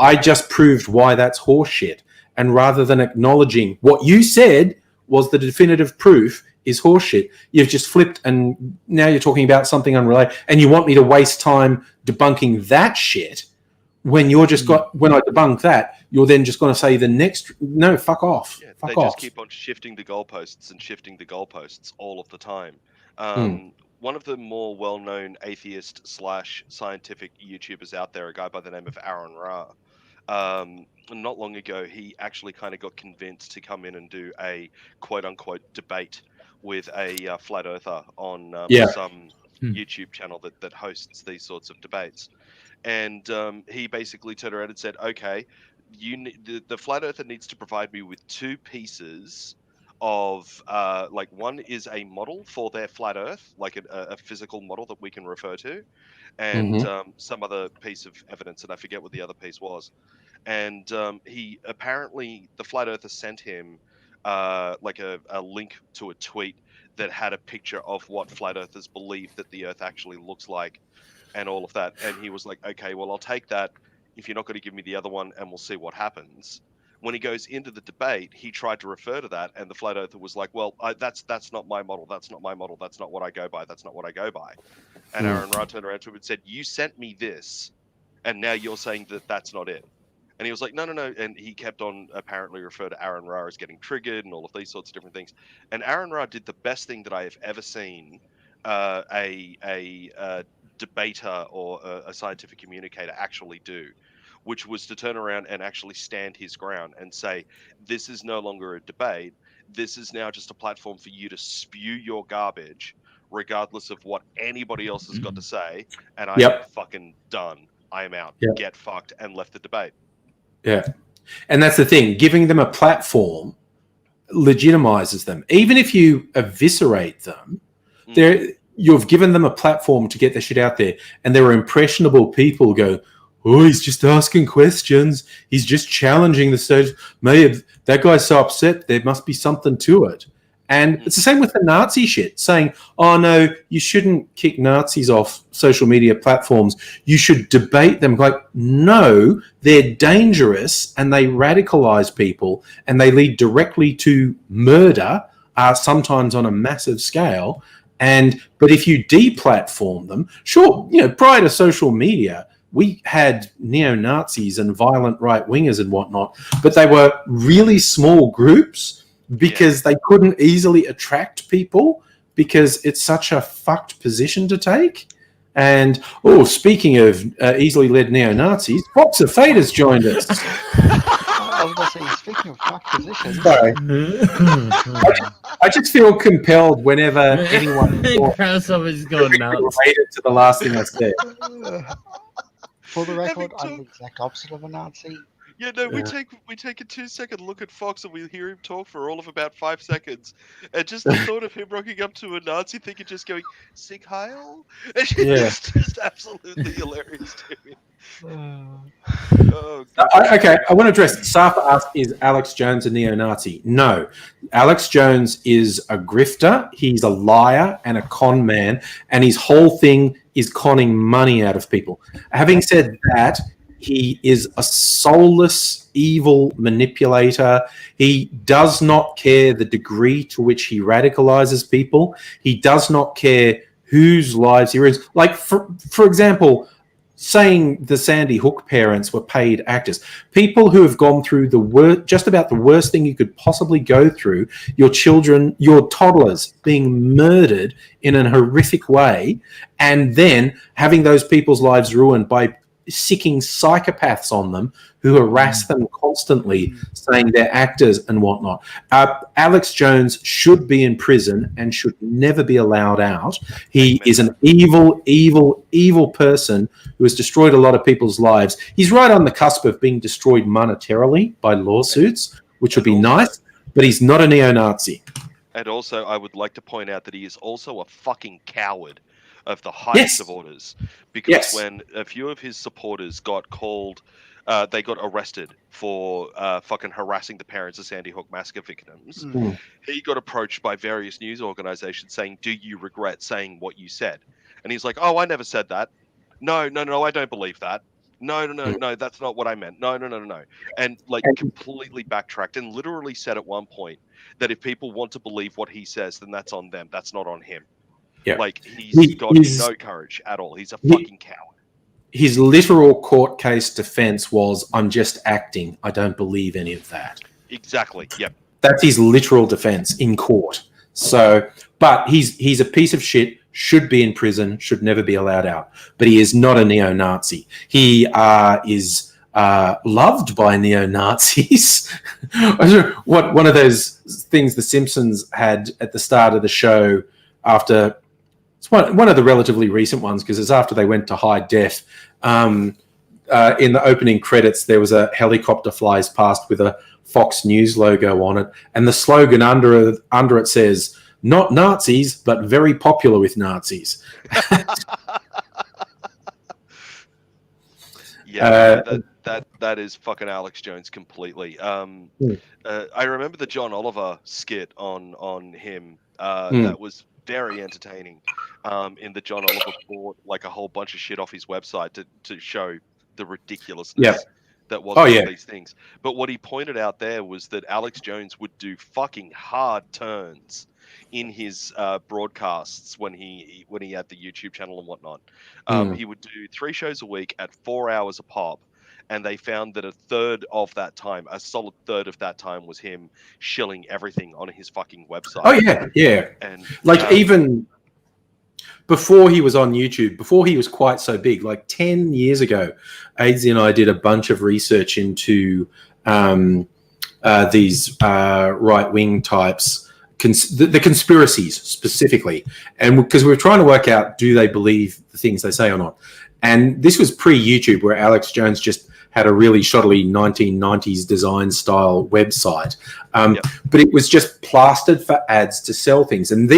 Speaker 1: I just proved why that's horseshit. And rather than acknowledging what you said was the definitive proof is horseshit, you've just flipped, and now you're talking about something unrelated. And you want me to waste time debunking that shit when you're just when I debunk that, you're then just going to say the next. No, fuck off.
Speaker 2: Yeah,
Speaker 1: Fuck
Speaker 2: they
Speaker 1: off.
Speaker 2: just keep on shifting the goalposts and shifting the goalposts all of the time. One of the more well-known atheist / scientific YouTubers out there, a guy by the name of Aaron Ra, not long ago, he actually kind of got convinced to come in and do a quote-unquote debate with a flat earther on some YouTube channel that hosts these sorts of debates. And he basically turned around and said, okay, the flat earther needs to provide me with two pieces of like, one is a model for their flat earth, like a physical model that we can refer to, and some other piece of evidence, and I forget what the other piece was. And he apparently, the flat earther sent him like a link to a tweet that had a picture of what flat earthers believe that the earth actually looks like and all of that. And he was like, okay, well, I'll take that if you're not going to give me the other one, and we'll see what happens. When he goes into the debate, he tried to refer to that, and the flat earther was like, well, that's not my model. That's not my model. That's not what I go by. That's not what I go by. And Aaron Ra turned around to him and said, you sent me this, and now you're saying that that's not it. And he was like, no, no, no. And he kept on apparently refer to Aaron Ra as getting triggered and all of these sorts of different things. And Aaron Ra did the best thing that I have ever seen a debater or a scientific communicator actually do, which was to turn around and actually stand his ground and say, this is no longer a debate. This is now just a platform for you to spew your garbage, regardless of what anybody else has got to say. And I am fucking done. I am out. Get fucked, and left the debate.
Speaker 1: Yeah. And that's the thing. Giving them a platform legitimizes them. Even if you eviscerate them, you've given them a platform to get their shit out there. And there are impressionable people who go, oh, he's just asking questions. He's just challenging the stage. That guy's so upset. There must be something to it. And it's the same with the Nazi shit, saying, oh, no, you shouldn't kick Nazis off social media platforms. You should debate them. Like, no, they're dangerous and they radicalize people and they lead directly to murder, sometimes on a massive scale. But if you deplatform them, sure, prior to social media, we had neo-Nazis and violent right-wingers and whatnot, but they were really small groups because they couldn't easily attract people because it's such a fucked position to take. And, speaking of easily led neo-Nazis, Fox of Fate has joined us.
Speaker 4: I was going to say, speaking of fucked positions...
Speaker 1: Sorry. I just feel compelled whenever anyone
Speaker 3: is going nuts.
Speaker 1: related to the last thing I said.
Speaker 4: For the record, I'm the exact opposite of a Nazi.
Speaker 2: Yeah, no, we take a 2-second look at Fox and we hear him talk for all of about 5 seconds, and just the thought of him rocking up to a Nazi thing and just going "Sieg Heil," it's just absolutely hilarious to me.
Speaker 1: Okay, I want to address. Safa asked, is Alex Jones a neo-Nazi? No. Alex Jones is a grifter. He's a liar and a con man, and his whole thing is conning money out of people. Having said that, he is a soulless, evil manipulator. He does not care the degree to which he radicalizes people. He does not care whose lives he ruins. Like, for example, saying the Sandy Hook parents were paid actors. People who have gone through just about the worst thing you could possibly go through, your children, your toddlers being murdered in an horrific way, and then having those people's lives ruined by sicking psychopaths on them who harass them constantly, saying they're actors and whatnot. Alex Jones should be in prison and should never be allowed out. He is an evil, evil, evil person who has destroyed a lot of people's lives. He's right on the cusp of being destroyed monetarily by lawsuits, which would be nice, but he's not a neo-Nazi.
Speaker 2: And also, I would like to point out that he is also a fucking coward of the highest of orders, because when a few of his supporters got called, they got arrested for fucking harassing the parents of Sandy Hook massacre victims, he got approached by various news organizations saying, do you regret saying what you said? And he's like, oh, I never said that. No, I don't believe that. No, that's not what I meant. No. And completely backtracked and literally said at one point that if people want to believe what he says, then that's on them. That's not on him. Yeah. Like, he's got no courage at all. He's a fucking coward.
Speaker 1: his literal court case defense was, "I'm just acting. I don't believe any of that."
Speaker 2: Exactly. Yep.
Speaker 1: That's his literal defense in court. So, but he's a piece of shit. Should be in prison. Should never be allowed out. But he is not a neo-Nazi. He is loved by neo-Nazis. One of those things the Simpsons had at the start of the show after. It's one of the relatively recent ones because it's after they went to high def. In the opening credits, there was a helicopter flies past with a Fox News logo on it, and the slogan under it says, "Not Nazis, but very popular with Nazis."
Speaker 2: Yeah, that is fucking Alex Jones completely. I remember the John Oliver skit on him. That was very entertaining. In the John Oliver bought like a whole bunch of shit off his website to show the ridiculousness that was all these things. But what he pointed out there was that Alex Jones would do fucking hard turns in his broadcasts when he had the YouTube channel and whatnot. He would do 3 shows a week at 4 hours a pop, and they found that a solid third of that time was him shilling everything on his fucking website.
Speaker 1: Oh yeah.
Speaker 2: And
Speaker 1: like even before he was on YouTube, before he was quite so big, like 10 years ago, Aidsy and I did a bunch of research into these right-wing types, the conspiracies specifically. And because we were trying to work out, do they believe the things they say or not? And this was pre-YouTube, where Alex Jones just had a really shoddily 1990s design style website. But it was just plastered for ads to sell things. And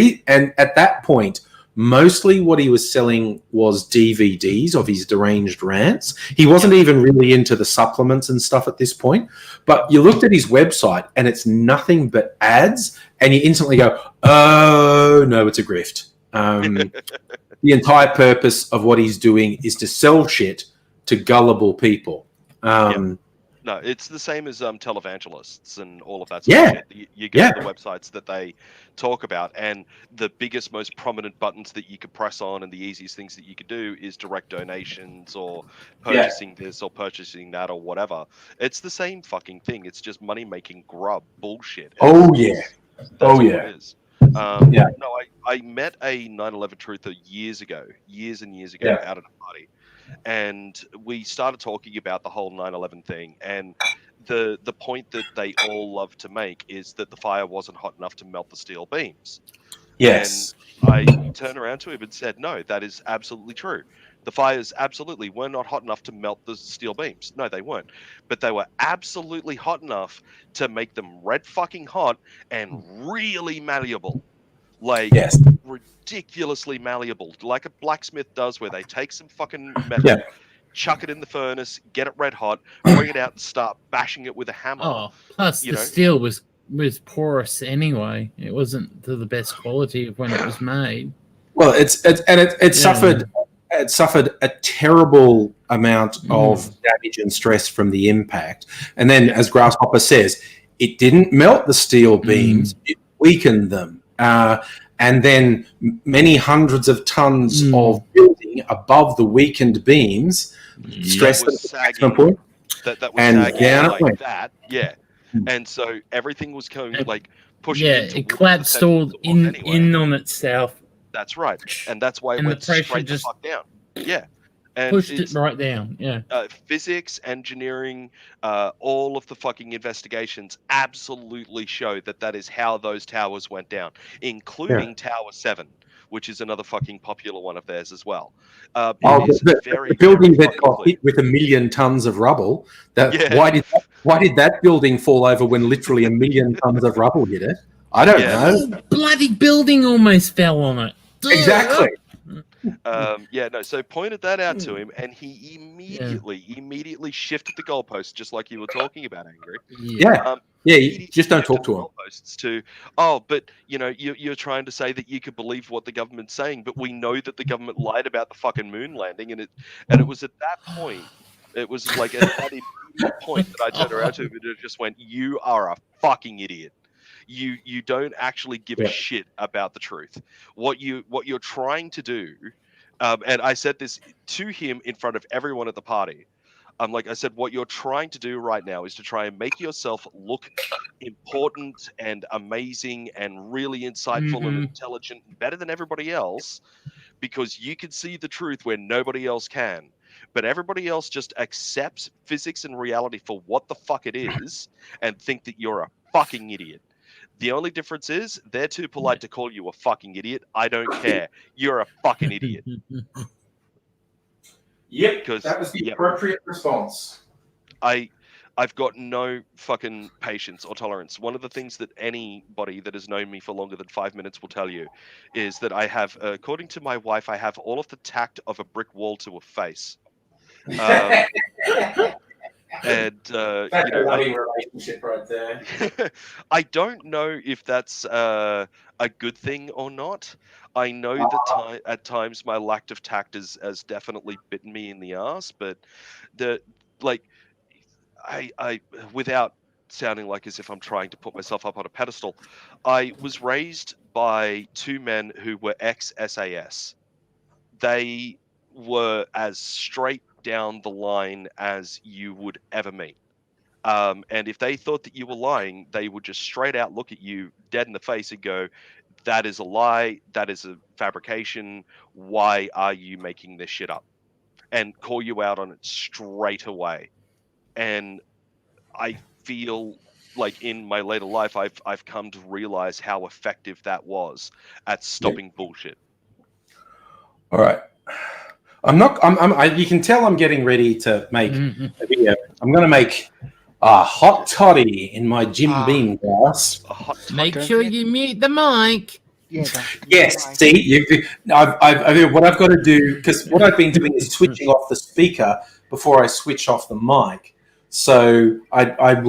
Speaker 1: at that point, mostly what he was selling was DVDs of his deranged rants. He wasn't even really into the supplements and stuff at this point. But you looked at his website and it's nothing but ads, and you instantly go, "Oh, no, it's a grift." The entire purpose of what he's doing is to sell shit to gullible people.
Speaker 2: No, it's the same as televangelists and all of that sort of shit. You go to the websites that they talk about, and the biggest, most prominent buttons that you could press on and the easiest things that you could do is direct donations or purchasing this or purchasing that or whatever. It's the same fucking thing. It's just money-making grub bullshit. That's what it is. No, I met a 9/11 truther years and years ago out at a party. And we started talking about the whole 9/11 thing, and the point that they all love to make is that the fire wasn't hot enough to melt the steel beams.
Speaker 1: Yes.
Speaker 2: And I turned around to him and said, "No, that is absolutely true. The fires absolutely were not hot enough to melt the steel beams. No, they weren't. But they were absolutely hot enough to make them red fucking hot and really malleable. Like, ridiculously malleable, like a blacksmith does, where they take some fucking metal, chuck it in the furnace, get it red hot, bring it out and start bashing it with a hammer."
Speaker 3: Oh, plus the steel was porous anyway. It wasn't to the best quality of when it was made.
Speaker 1: Well, it suffered a terrible amount of damage and stress from the impact. And then, as Grasshopper says, it didn't melt the steel beams; it weakened them. And then many hundreds of tons of building above the weakened beams, stress
Speaker 2: that was sagging like that. Yeah. And so everything was going like pushing.
Speaker 3: It collapsed all in on itself.
Speaker 2: That's right, and that's why it went straight the fuck down. Yeah. And
Speaker 3: pushed it right down.
Speaker 2: Physics, engineering, all of the fucking investigations absolutely show that is how those towers went down, including Tower 7, which is another fucking popular one of theirs as well.
Speaker 1: The building that got hit with 1 million tons of rubble. Why did that building fall over when literally 1 million tons of rubble hit it? I don't know.
Speaker 3: The bloody building almost fell on it.
Speaker 1: Exactly.
Speaker 2: So pointed that out to him, and he immediately shifted the goalposts, just like you were talking about, Angry.
Speaker 1: You just don't talk to him.
Speaker 2: But you're trying to say that you could believe what the government's saying, but we know that the government lied about the fucking moon landing, and it was at that point, it was like at that immediate point that I turned around to him and it just went, "You are a fucking idiot. You don't actually give a shit about the truth. What you're trying to do And I said this to him in front of everyone at the party. I said, what you're trying to do right now is to try and make yourself look important and amazing and really insightful and intelligent and better than everybody else, because you can see the truth where nobody else can. But everybody else just accepts physics and reality for what the fuck it is and think that you're a fucking idiot. The only difference is they're too polite to call you a fucking idiot. I don't care. You're a fucking idiot.
Speaker 1: Yep,
Speaker 2: 'Cause-
Speaker 1: that was the
Speaker 2: yep.
Speaker 1: appropriate response.
Speaker 2: I've got no fucking patience or tolerance. One of the things that anybody that has known me for longer than 5 minutes will tell you is that I have, according to my wife, I have all of the tact of a brick wall to a face. And
Speaker 1: That's a loving relationship right there.
Speaker 2: I don't know if that's a good thing or not. I know that at times my lack of tact has definitely bitten me in the ass, but I without sounding like as if I'm trying to put myself up on a pedestal, I was raised by two men who were ex-SAS. They were as straight down the line as you would ever meet. And if they thought that you were lying, they would just straight out look at you dead in the face and go, that is a lie. That is a fabrication. Why are you making this shit up? And call you out on it straight away. And I feel like in my later life, I've come to realize how effective that was at stopping bullshit.
Speaker 1: All right. You can tell I'm getting ready to make a video. I'm going to make a hot toddy in my Jim Beam glass.
Speaker 3: Make sure you mute the mic.
Speaker 4: Yeah.
Speaker 1: Yes. See, what I've got to do, because what I've been doing is switching off the speaker before I switch off the mic. So I'm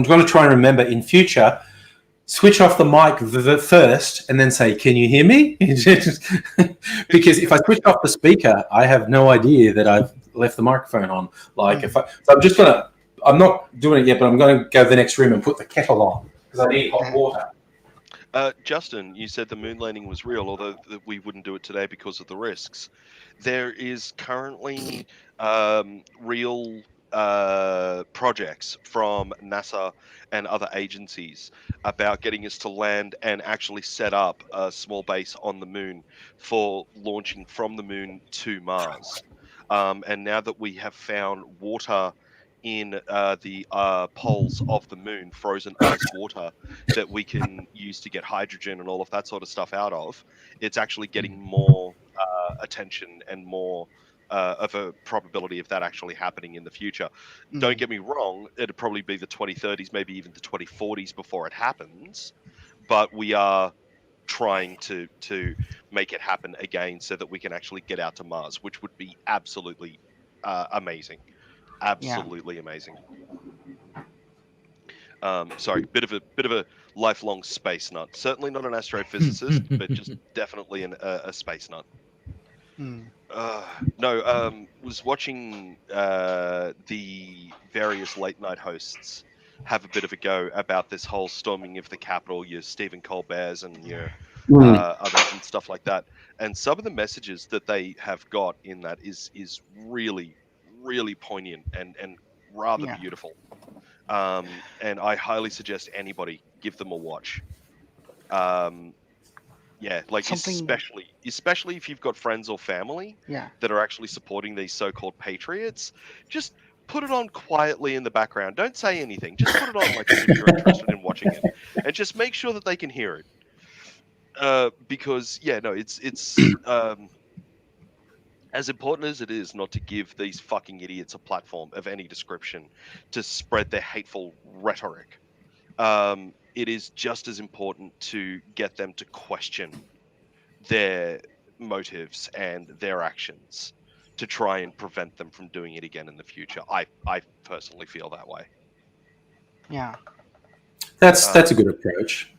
Speaker 1: going to try and remember in future, switch off the mic first and then say, can you hear me? Because if I switch off the speaker, I have no idea that I've left the microphone on. I'm not doing it yet, but I'm going to go to the next room and put the kettle on because I need hot water.
Speaker 2: Justin, you said the moon landing was real, although we wouldn't do it today because of the risks. There is currently real projects from NASA and other agencies about getting us to land and actually set up a small base on the moon for launching from the moon to Mars. And now that we have found water in the poles of the moon, frozen ice water that we can use to get hydrogen and all of that sort of stuff out of, it's actually getting more attention and more of a probability of that actually happening in the future. Don't get me wrong, it'd probably be the 2030s, maybe even the 2040s before it happens, but we are trying to make it happen again so that we can actually get out to Mars, which would be absolutely amazing. Absolutely amazing. Sorry, bit of a lifelong space nut. Certainly not an astrophysicist, but just definitely a space nut. Was watching the various late night hosts have a bit of a go about this whole storming of the Capitol, your Stephen Colbert's and your others and stuff like that. And some of the messages that they have got in that is really, really poignant and rather beautiful. And I highly suggest anybody give them a watch. Especially if you've got friends or family that are actually supporting these so-called patriots, just put it on quietly in the background. Don't say anything. Just put it on like as if you're interested in watching it, and just make sure that they can hear it. Because it's as important as it is not to give these fucking idiots a platform of any description to spread their hateful rhetoric. It is just as important to get them to question their motives and their actions to try and prevent them from doing it again in the future. I personally feel that way.
Speaker 4: Yeah.
Speaker 1: That's a good approach.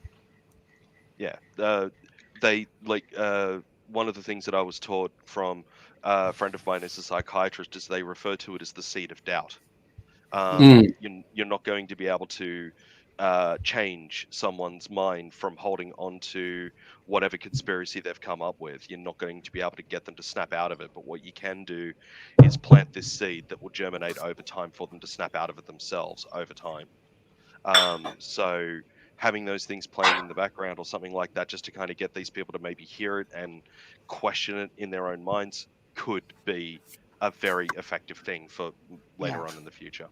Speaker 2: Yeah. They one of the things that I was taught from a friend of mine as a psychiatrist is they refer to it as the seed of doubt. You're not going to be able to change someone's mind from holding on to whatever conspiracy they've come up with. You're not going to be able to get them to snap out of it, but what you can do is plant this seed that will germinate over time for them to snap out of it themselves over time. So having those things playing in the background or something like that, just to kind of get these people to maybe hear it and question it in their own minds, could be a very effective thing for later on in the future.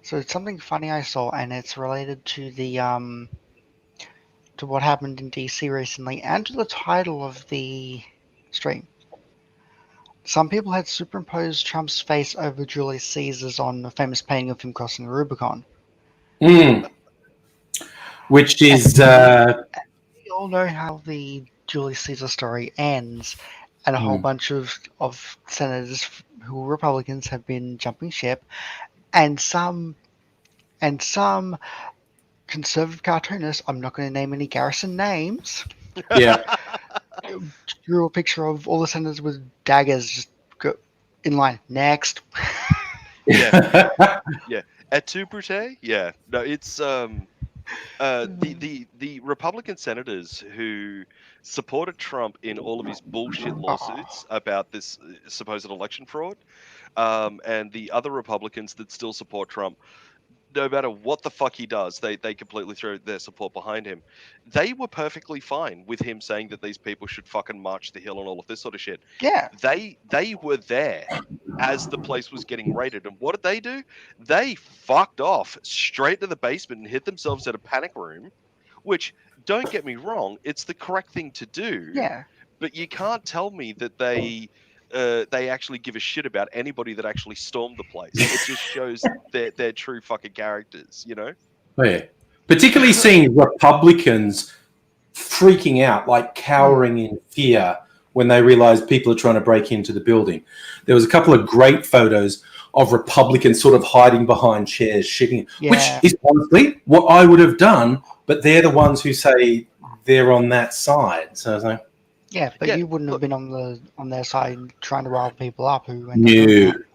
Speaker 4: So it's something funny I saw, and it's related to the to what happened in DC recently, and to the title of the stream. Some people had superimposed Trump's face over Julius Caesar's on a famous painting of him crossing the Rubicon.
Speaker 1: Which is
Speaker 4: We all know how the Julius Caesar story ends, and a whole bunch of senators who were Republicans have been jumping ship, and some conservative cartoonists, I'm not going to name any Garrison names,
Speaker 1: yeah.
Speaker 4: drew a picture of all the senators with daggers just go in line. Next.
Speaker 2: Yeah. Et tu, Brute? Yeah. No, it's the Republican senators who supported Trump in all of his bullshit lawsuits about this supposed election fraud, and the other Republicans that still support Trump, no matter what the fuck he does, they completely throw their support behind him. They were perfectly fine with him saying that these people should fucking march the hill and all of this sort of shit.
Speaker 4: Yeah.
Speaker 2: They were there as the place was getting raided, and what did they do? They fucked off straight to the basement and hid themselves at a panic room. Which, don't get me wrong, it's the correct thing to do.
Speaker 4: Yeah.
Speaker 2: But you can't tell me that they actually give a shit about anybody that actually stormed the place. It just shows their true fucking characters, you know?
Speaker 1: Oh, yeah. Particularly seeing Republicans freaking out, like cowering in fear when they realize people are trying to break into the building. There was a couple of great photos of Republicans sort of hiding behind chairs, shitting, which is honestly what I would have done, but they're the ones who say they're on that side. So I was like,
Speaker 4: yeah, but you wouldn't have been on their side trying to rile people up. Who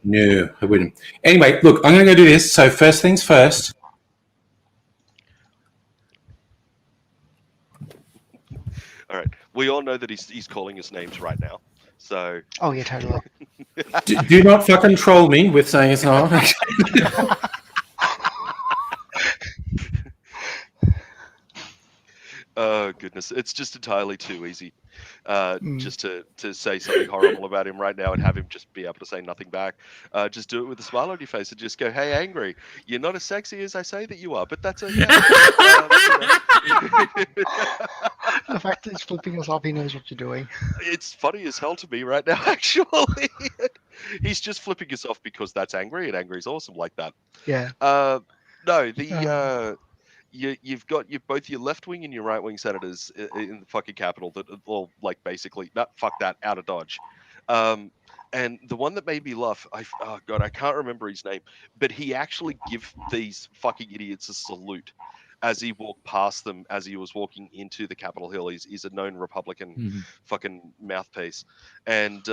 Speaker 1: No, I wouldn't. Anyway, look, I'm going to go do this. So first things first.
Speaker 2: All right. We all know that he's calling us names right now. So.
Speaker 4: Oh yeah, totally.
Speaker 1: Do not fucking troll me with saying it's not.
Speaker 2: Oh goodness, it's just entirely too easy. Just to say something horrible about him right now and have him just be able to say nothing back. Just do it with a smile on your face and just go, "Hey, angry, you're not as sexy as I say that you are, but that's okay."
Speaker 4: The fact that he's flipping us off, he knows what you're doing.
Speaker 2: It's funny as hell to me right now, actually. He's just flipping us off because that's angry, and angry is awesome like that.
Speaker 4: Yeah.
Speaker 2: No, you've got both your left wing and your right wing senators in the fucking Capitol that are all like basically fuck that, out of Dodge. And the one that made me laugh, oh god, I can't remember his name, but he actually give these fucking idiots a salute as he walked past them as he was walking into the Capitol Hill. He's a known Republican fucking mouthpiece. And,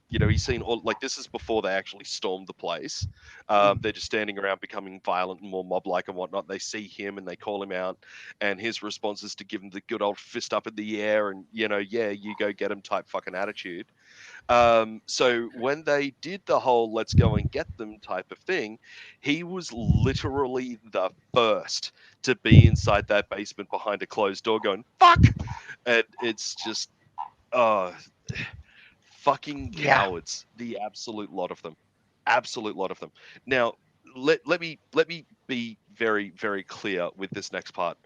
Speaker 2: he's seen all, like, this is before they actually stormed the place. They're just standing around becoming violent and more mob-like and whatnot. They see him and they call him out. And his response is to give him the good old fist up in the air and, yeah, you go get him type fucking attitude. So when they did the whole let's go and get them type of thing, he was literally the first to be inside that basement behind a closed door going, fuck! And it's just, fucking cowards. The absolute lot of them. Absolute lot of them. Now, let me be very, very clear with this next part.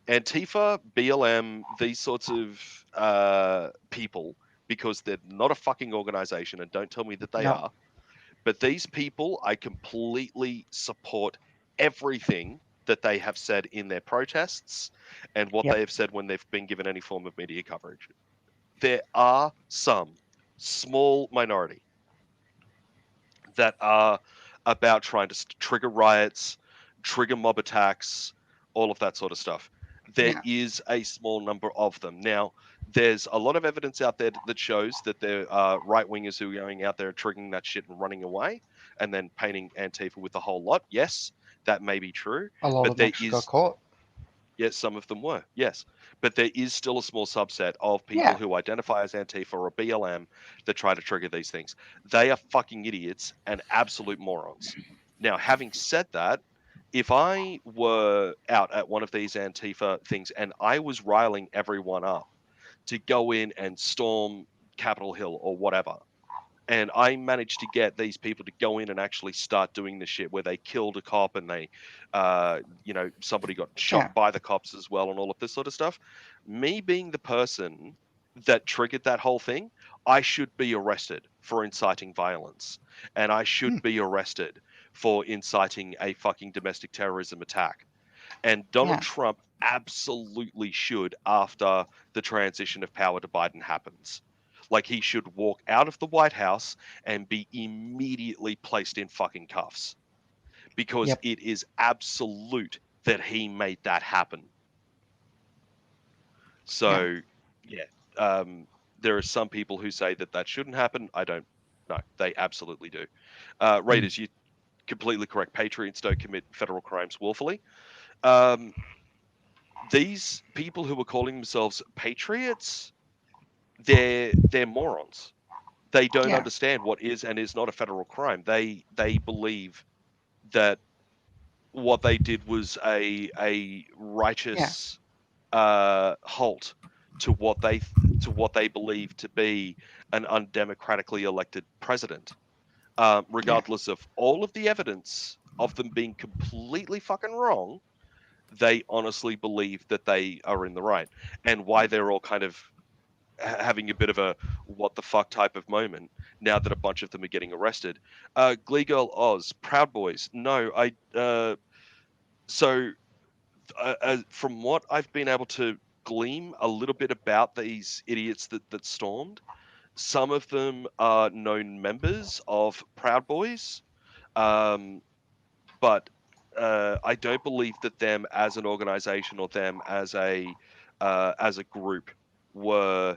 Speaker 2: Antifa, BLM, these sorts of people, because they're not a fucking organization, and don't tell me that they are. But these people, I completely support everything that they have said in their protests and what they have said when they've been given any form of media coverage. There are some small minority that are about trying to trigger riots, trigger mob attacks, all of that sort of stuff. There is a small number of them. Now, there's a lot of evidence out there that shows that there are right-wingers who are going out there triggering that shit and running away and then painting Antifa with the whole lot. Yes, that may be true.
Speaker 4: A lot
Speaker 2: But
Speaker 4: of them
Speaker 2: there
Speaker 4: actually got
Speaker 2: is,
Speaker 4: caught.
Speaker 2: yes, some of them were, yes. But there is still a small subset of people
Speaker 4: Yeah.
Speaker 2: who identify as Antifa or BLM that try to trigger these things. They are fucking idiots and absolute morons. Now, having said that, if I were out at one of these Antifa things and I was riling everyone up to go in and storm Capitol Hill or whatever, and I managed to get these people to go in and actually start doing the shit where they killed a cop and they, somebody got shot
Speaker 4: Yeah.
Speaker 2: by the cops as well and all of this sort of stuff. Me being the person that triggered that whole thing, I should be arrested for inciting violence, and I should be arrested for inciting a fucking domestic terrorism attack. And Donald
Speaker 4: Yeah.
Speaker 2: Trump absolutely should after the transition of power to Biden happens. Like, he should walk out of the White House and be immediately placed in fucking cuffs because
Speaker 4: Yep.
Speaker 2: it is absolute that he made that happen. So, yeah, there are some people who say that that shouldn't happen. I don't know. They absolutely do. Raiders, you're completely correct. Patriots don't commit federal crimes willfully. These people who are calling themselves patriots, they're morons. They don't
Speaker 4: Yeah.
Speaker 2: understand what is and is not a federal crime. They believe that what they did was a
Speaker 4: Yeah.
Speaker 2: righteous halt to what they believe to be an undemocratically elected president,
Speaker 4: Yeah.
Speaker 2: regardless of all of the evidence of them being completely fucking wrong. They honestly believe that they are in the right, and why they're all kind of having a bit of a what the fuck type of moment now that a bunch of them are getting arrested. Glee Girl Oz, Proud Boys. No, so from what I've been able to glean a little bit about these idiots that stormed, some of them are known members of Proud Boys. Um, but I don't believe that them as an organization or them as a group were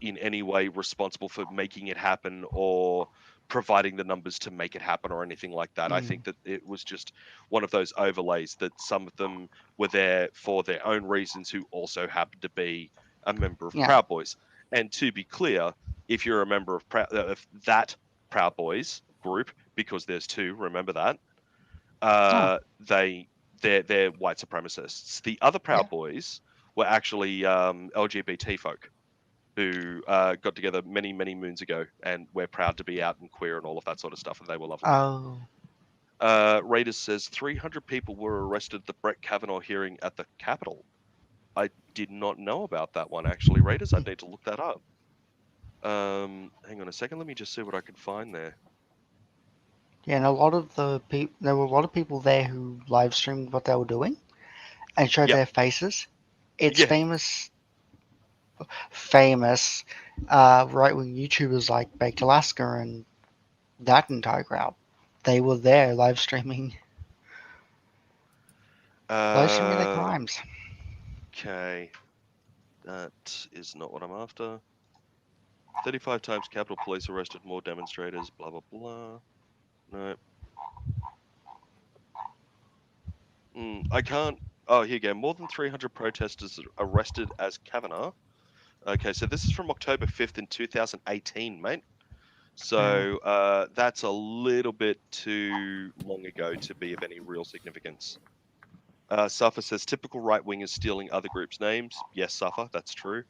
Speaker 2: in any way responsible for making it happen or providing the numbers to make it happen or anything like that. I think that it was just one of those overlays that some of them were there for their own reasons who also happened to be a member of
Speaker 4: Yeah.
Speaker 2: Proud Boys. And to be clear, if you're a member of that Proud Boys group, because there's two, remember that.
Speaker 4: Oh.
Speaker 2: They're white supremacists. The other
Speaker 4: Yeah.
Speaker 2: Proud Boys were actually LGBT folk who got together many moons ago, and we're proud to be out and queer and all of that sort of stuff, and they were lovely.
Speaker 4: Oh.
Speaker 2: Raiders says 300 people were arrested at the Brett Kavanaugh hearing at the Capitol. I did not know about that one, actually, Raiders. I'd need to look that up. Hang on a second. Let me just see what I can find there.
Speaker 4: Yeah, and a lot of there were a lot of people there who live streamed what they were doing and showed
Speaker 2: Yep.
Speaker 4: their faces. It's
Speaker 2: Yeah.
Speaker 4: famous right-wing YouTubers like Baked Alaska and that entire crowd. They were there live streaming their crimes.
Speaker 2: Okay. That is not what I'm after. 35 times Capitol Police arrested more demonstrators, blah, blah, blah. No. I can't. Oh, here you go. More than 300 protesters arrested as Kavanaugh. Okay, so this is from October 5th in 2018, mate. So that's a little bit too long ago to be of any real significance. Suffer says typical right wingers stealing other groups' names. Yes, Suffer, that's true.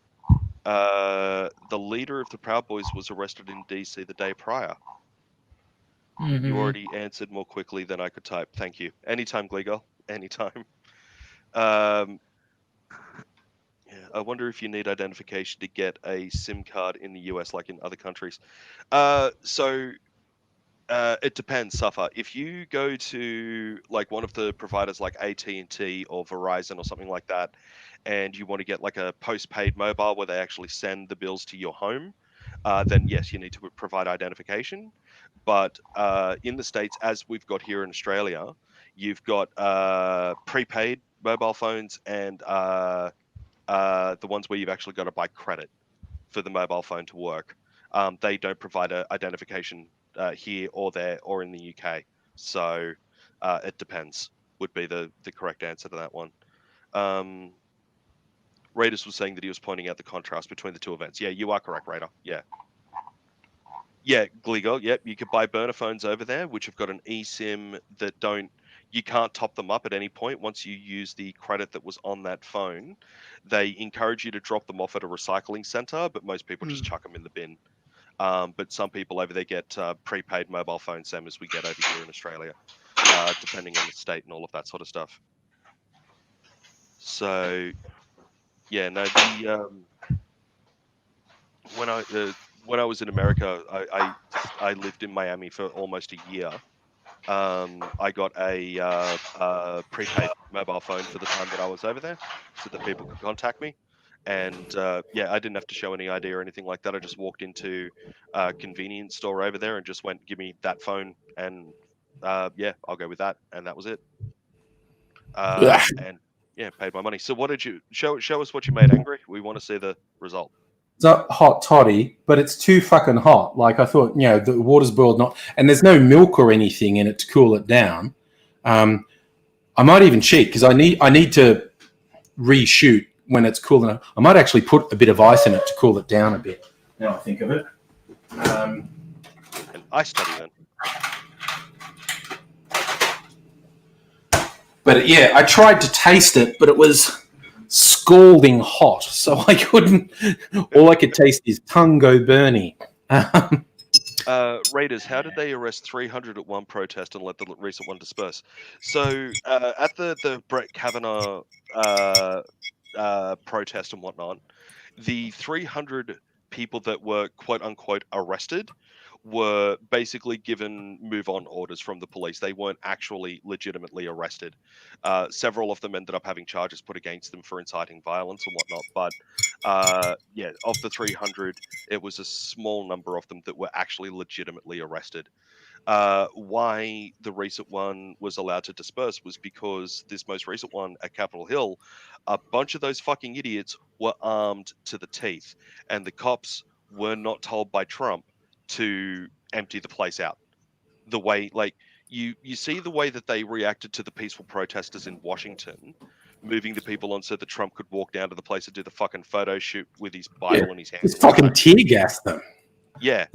Speaker 2: The leader of the Proud Boys was arrested in DC the day prior. You already answered more quickly than I could type. Thank you. Anytime, Glee Girl. Anytime. Yeah, I wonder if you need identification to get a SIM card in the US like in other countries. It depends, Suffer. If you go to like one of the providers like AT&T or Verizon or something like that, and you want to get like a postpaid mobile where they actually send the bills to your home, then yes, you need to provide identification. But in the States, as we've got here in Australia, you've got prepaid mobile phones and the ones where you've actually got to buy credit for the mobile phone to work. They don't provide a identification here or there or in the UK. So It depends would be the correct answer to that one. Raiders was saying that he was pointing out the contrast between the two events. Yeah, you are correct, Raider. Yeah. Yeah, Gligo, yep, you could buy burner phones over there, which have got an eSIM that you can't top them up at any point. Once you use the credit that was on that phone, they encourage you to drop them off at a recycling center, but most people just chuck them in the bin. But some people over there get prepaid mobile phone, same as we get over here in Australia, depending on the state and all of that sort of stuff. So, yeah, no, when I was in America, I lived in Miami for almost a year. I got a prepaid mobile phone for the time that I was over there, so that people could contact me. And yeah, I didn't have to show any ID or anything like that. I just walked into a convenience store over there and just went, "Give me that phone," and yeah, I'll go with that, and that was it. And yeah, paid my money. So what did you show us what you made, Angry? We want to see the result.
Speaker 1: It's a hot toddy, but it's too fucking hot. Like I thought, the water's boiled, and there's no milk or anything in it to cool it down. I might even cheat because I need to reshoot when it's cool enough. I might actually put a bit of ice in it to cool it down a bit. Now I think of it.
Speaker 2: An ice toddy then.
Speaker 1: But yeah, I tried to taste it, but it was scalding hot, so I couldn't. All I could taste is tongue go burny.
Speaker 2: Raiders, how did they arrest 300 at one protest and let the recent one disperse? So at the Brett Kavanaugh protest and whatnot, the 300 people that were quote unquote arrested were basically given move-on orders from the police. They weren't actually legitimately arrested. Several of them ended up having charges put against them for inciting violence and whatnot. But yeah, of the 300, it was a small number of them that were actually legitimately arrested. Why the recent one was allowed to disperse was because this most recent one at Capitol Hill, a bunch of those fucking idiots were armed to the teeth, and the cops were not told by Trump to empty the place out. The way, like, you see the way that they reacted to the peaceful protesters in Washington, moving the people on so that Trump could walk down to the place and do the fucking photo shoot with his Bible in his hand.
Speaker 1: Just fucking tear gas them.
Speaker 2: Yeah,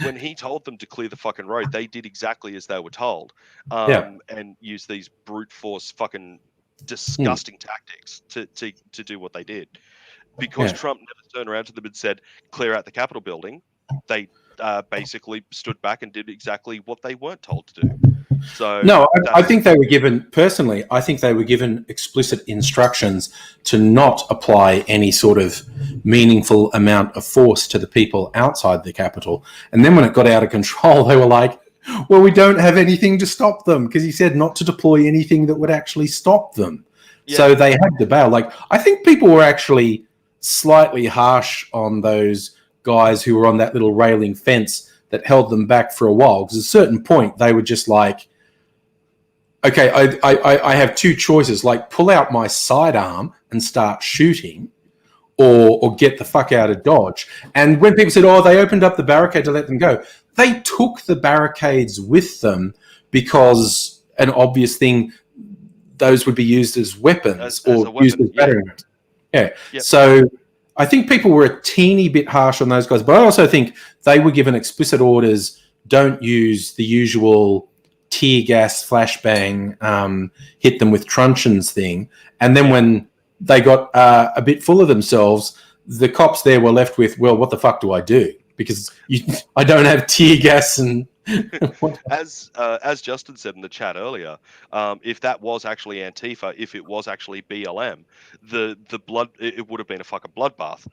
Speaker 2: when he told them to clear the fucking road, they did exactly as they were told, and used these brute force fucking disgusting tactics to do what they did. Because Trump never turned around to them and said, "Clear out the Capitol building," they basically stood back and did exactly what they weren't told to do. So
Speaker 1: no, I think they were given, personally, I think they were given explicit instructions to not apply any sort of meaningful amount of force to the people outside the Capitol. And then when it got out of control, they were like, well, we don't have anything to stop them, because he said not to deploy anything that would actually stop them. Yeah. So they had to bail. Like, I think people were actually slightly harsh on those guys who were on that little railing fence that held them back for a while, because at a certain point they were just like, okay, I have two choices, like pull out my sidearm and start shooting, or get the fuck out of Dodge. And when people said, oh, they opened up the barricade to let them go, they took the barricades with them because an obvious thing, those would be used as weapons or used as batteries. Yeah. Yep. So I think people were a teeny bit harsh on those guys, but I also think they were given explicit orders, don't use the usual tear gas, flashbang, hit them with truncheons thing. And then when they got a bit full of themselves, the cops there were left with, well, what the fuck do I do? Because I don't have tear gas and...
Speaker 2: as Justin said in the chat earlier, if that was actually Antifa, if it was actually BLM, the blood, it would have been a fucking bloodbath.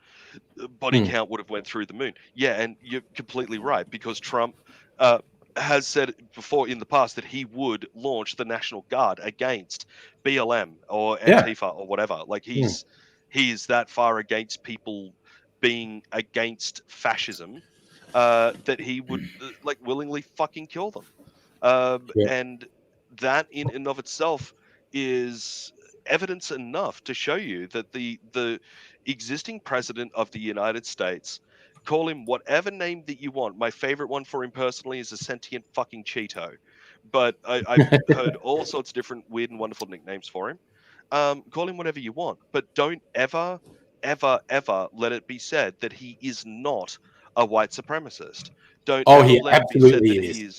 Speaker 2: Body count would have went through the moon. Yeah, and you're completely right, because Trump has said before in the past that he would launch the National Guard against BLM or Antifa or whatever. Like he is that far against people being against fascism that he would like willingly fucking kill them. And that in and of itself is evidence enough to show you that the existing president of the United States, call him whatever name that you want. My favorite one for him personally is a sentient fucking Cheeto. but I've heard all sorts of different weird and wonderful nicknames for him. Call him whatever you want, but don't ever, ever, ever let it be said that he is not a white supremacist. Don't
Speaker 1: Oh,
Speaker 2: ever
Speaker 1: he
Speaker 2: let it be said
Speaker 1: absolutely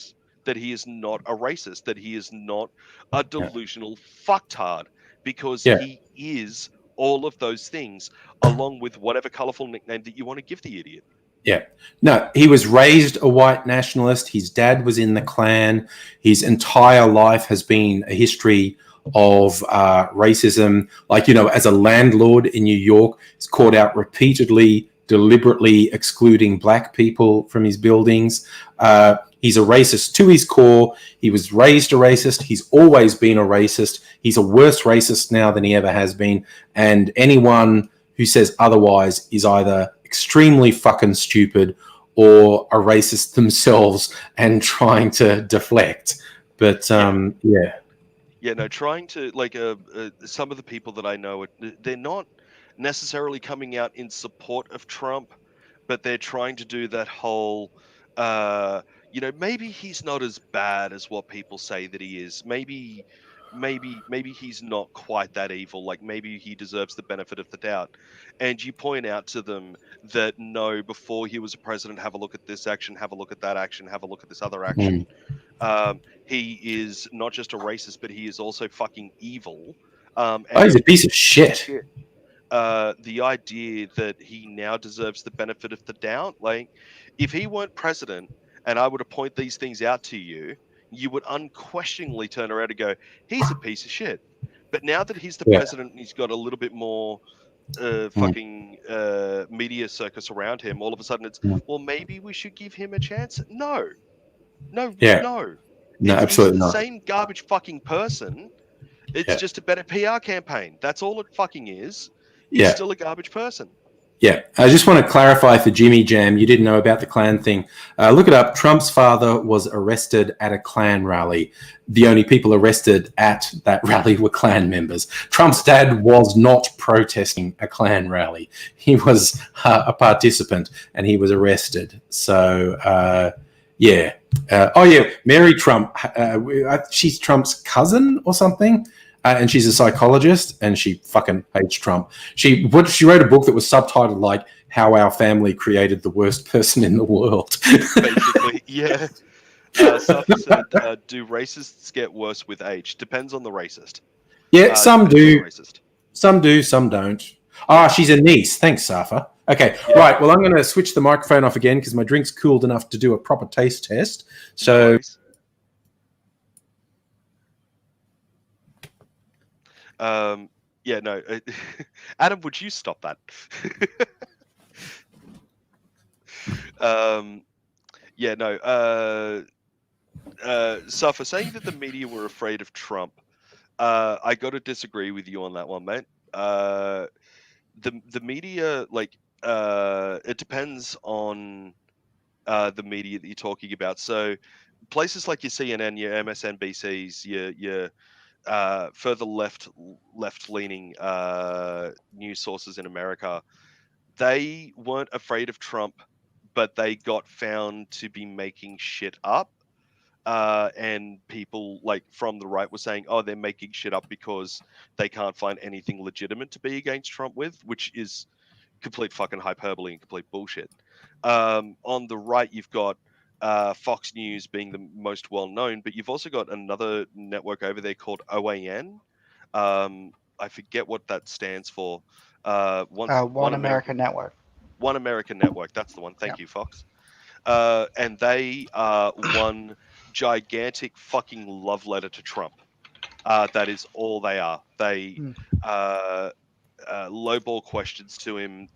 Speaker 2: that he is not a racist, that he is not a
Speaker 1: Yeah.
Speaker 2: delusional fucktard, because
Speaker 1: Yeah.
Speaker 2: he is all of those things, along with whatever colorful nickname that you want to give the idiot.
Speaker 1: Yeah. No, he was raised a white nationalist. His dad was in the Klan. His entire life has been a history of racism. Like, as a landlord in New York, he's caught out repeatedly, deliberately excluding black people from his buildings. He's a racist to his core. He was raised a racist. He's always been a racist. He's a worse racist now than he ever has been. And anyone who says otherwise is either extremely fucking stupid or a racist themselves and trying to deflect. But
Speaker 2: trying to some of the people that I know, they're not necessarily coming out in support of Trump, but they're trying to do that whole maybe he's not as bad as what people say that he is. Maybe he's not quite that evil. Like, maybe he deserves the benefit of the doubt. And you point out to them that no, before he was a president, have a look at this action, have a look at that action, have a look at this other action. He is not just a racist, but he is also fucking evil.
Speaker 1: he's a piece of shit.
Speaker 2: The idea that he now deserves the benefit of the doubt, like, if he weren't president and I were to point these things out to you, you would unquestioningly turn around and go, he's a piece of shit. But now that he's the president and he's got a little bit more fucking media circus around him, all of a sudden it's, well, maybe we should give him a chance. No.
Speaker 1: No,
Speaker 2: He's
Speaker 1: absolutely
Speaker 2: the
Speaker 1: not.
Speaker 2: same garbage fucking person. It's just a better PR campaign. That's all it fucking is. He's still a garbage person.
Speaker 1: Yeah, I just want to clarify for Jimmy Jam, you didn't know about the Klan thing. Look it up. Trump's father was arrested at a Klan rally. The only people arrested at that rally were Klan members. Trump's dad was not protesting a Klan rally. He was a participant and he was arrested. So, Mary Trump, she's Trump's cousin or something. And she's a psychologist, and she fucking hates Trump. She wrote a book that was subtitled like "How Our Family Created the Worst Person in the World."
Speaker 2: Basically, yeah. Safa said, "Do racists get worse with age? Depends on the racist."
Speaker 1: Yeah, some do. Some do, some don't. She's a niece. Thanks, Safa. Okay, right. Well, I'm going to switch the microphone off again because my drink's cooled enough to do a proper taste test. So.
Speaker 2: Nice. Adam, would you stop that? Safa, saying that the media were afraid of Trump, I got to disagree with you on that one, mate. The media, it depends on the media that you're talking about. So places like your CNN, your MSNBCs, your further left-leaning news sources in America, they weren't afraid of Trump, but they got found to be making shit up. And people from the right were saying, oh, they're making shit up because they can't find anything legitimate to be against Trump with, which is complete fucking hyperbole and complete bullshit. On the right, you've got Fox News being the most well-known, but you've also got another network over there called OAN. I forget what that stands for.
Speaker 4: One American Network.
Speaker 2: One American Network. That's the one. Thank you, Fox. And they are one gigantic fucking love letter to Trump. That is all they are. They lowball questions to him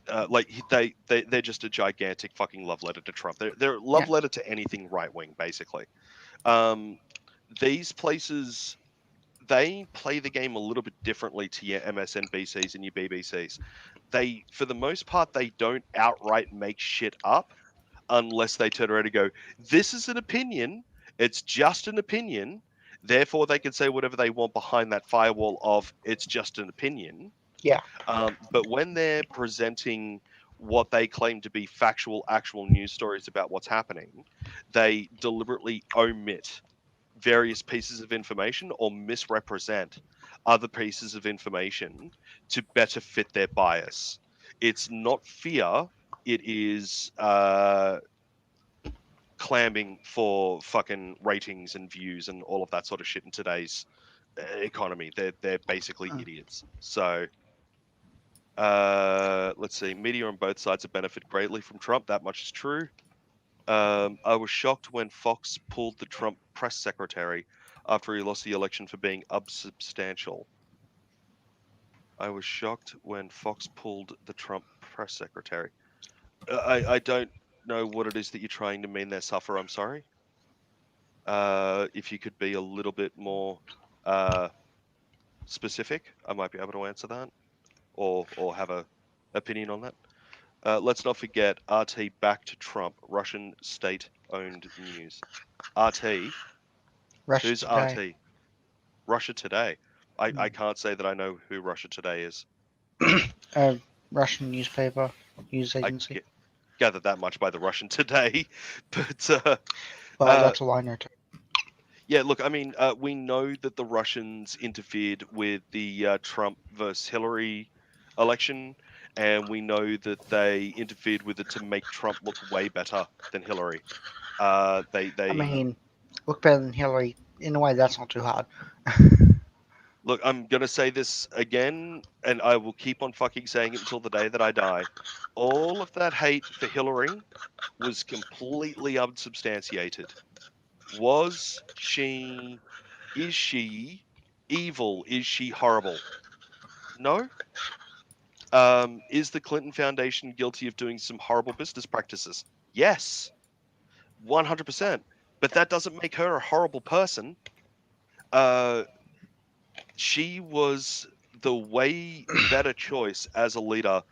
Speaker 2: they're just a gigantic fucking love letter to Trump. They're a love letter to anything right wing, basically. These places, they play the game a little bit differently to your MSNBCs and your BBCs. They, for the most part, they don't outright make shit up unless they turn around and go, "This is an opinion. It's just an opinion." Therefore, they can say whatever they want behind that firewall of "it's just an opinion."
Speaker 4: Yeah.
Speaker 2: But when they're presenting what they claim to be factual, actual news stories about what's happening, they deliberately omit various pieces of information or misrepresent other pieces of information to better fit their bias. It's not fear, it is clamming for fucking ratings and views and all of that sort of shit in today's economy. They're basically idiots. So let's see. Media on both sides have benefited greatly from Trump. That much is true. I was shocked when Fox pulled the Trump press secretary after he lost the election for being unsubstantial. I was shocked when Fox pulled the Trump press secretary. I don't know what it is that you're trying to mean there, Suffer. I'm sorry. If you could be a little bit more specific, I might be able to answer that, or have a opinion on that. Let's not forget RT back to Trump, Russian state-owned news. RT?
Speaker 4: Russia
Speaker 2: Who's
Speaker 4: Today.
Speaker 2: RT? Russia Today. I can't say that I know who Russia Today is.
Speaker 4: A Russian newspaper, news
Speaker 2: I
Speaker 4: agency.
Speaker 2: gathered that much by the Russian Today, but
Speaker 4: But that's all I know too.
Speaker 2: yeah, look, I mean, we know that the Russians interfered with the Trump versus Hillary election, and we know that they interfered with it to make Trump look way better than Hillary.
Speaker 4: I mean, look better than Hillary. In a way, that's not too hard.
Speaker 2: Look, I'm going to say this again, and I will keep on fucking saying it until the day that I die. All of that hate for Hillary was completely unsubstantiated. Is she evil? Is she horrible? No. Is the Clinton Foundation guilty of doing some horrible business practices? Yes. 100%. But that doesn't make her a horrible person. She was the way better choice as a leader,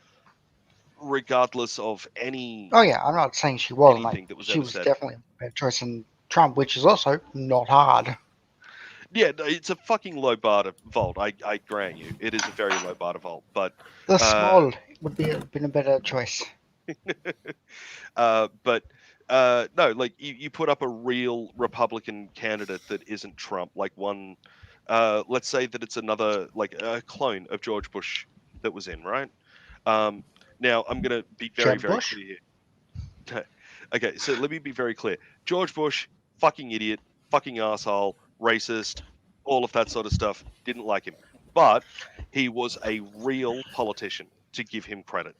Speaker 2: regardless of any.
Speaker 4: Oh yeah, I'm not saying she wasn't.
Speaker 2: Anything
Speaker 4: Like,
Speaker 2: that was
Speaker 4: she
Speaker 2: ever
Speaker 4: was
Speaker 2: said.
Speaker 4: definitely a better choice than Trump, which is also not hard.
Speaker 2: Yeah, it's a fucking low bar to vault. I grant you, it is a very low bar to vault. But
Speaker 4: The small would been a better choice.
Speaker 2: but no, like you put up a real Republican candidate that isn't Trump, like one. Let's say that it's another, like a clone of George Bush that was in, right? Now I'm gonna be very
Speaker 4: Jeb Bush?
Speaker 2: clear here. Okay, so let me be very clear. George Bush, fucking idiot, fucking asshole, racist, all of that sort of stuff. Didn't like him, but he was a real politician. To give him credit,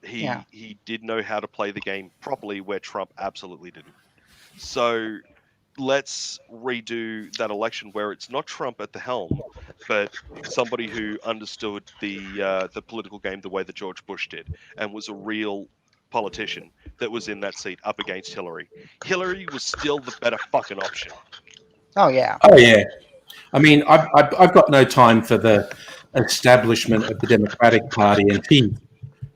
Speaker 2: he did know how to play the game properly, where Trump absolutely didn't. So let's redo that election where it's not Trump at the helm, but somebody who understood the political game the way that George Bush did, and was a real politician that was in that seat up against Hillary. Hillary was still the better fucking option.
Speaker 4: Oh yeah.
Speaker 1: Oh yeah. I mean, I've got no time for the establishment of the Democratic Party and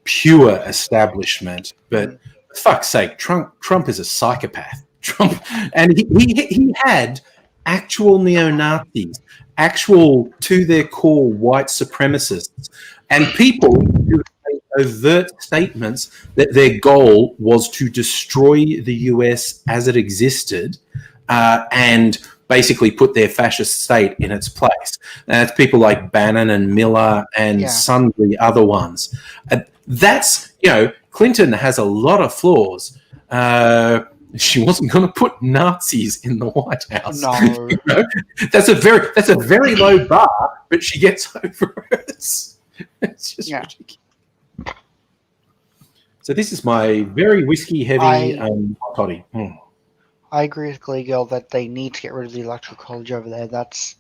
Speaker 1: pure establishment. But for fuck's sake, Trump is a psychopath. Trump, and he had actual neo-Nazis, actual to their core white supremacists, and people who made overt statements that their goal was to destroy the US as it existed, and basically put their fascist state in its place. And it's people like Bannon and Miller and sundry other ones. That's, Clinton has a lot of flaws. She wasn't going to put Nazis in the White House.
Speaker 4: No.
Speaker 1: That's a very low bar, but she gets over it. It's just ridiculous. So this is my very whiskey heavy toddy.
Speaker 4: I agree with Glee Girl that they need to get rid of the Electoral College over there. That's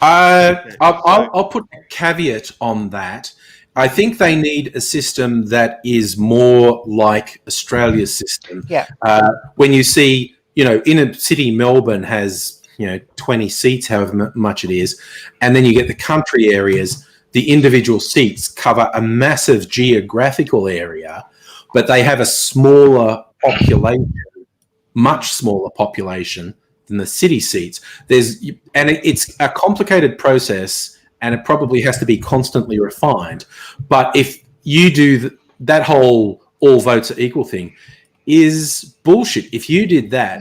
Speaker 1: I'll put a caveat on that. I think they need a system that is more like Australia's system.
Speaker 4: Yeah.
Speaker 1: When you see, inner city Melbourne has, 20 seats, however much it is, and then you get the country areas, the individual seats cover a massive geographical area, but they have a smaller population, much smaller population than the city seats. It's a complicated process, and it probably has to be constantly refined. But if you do that whole all votes are equal thing is bullshit. If you did that,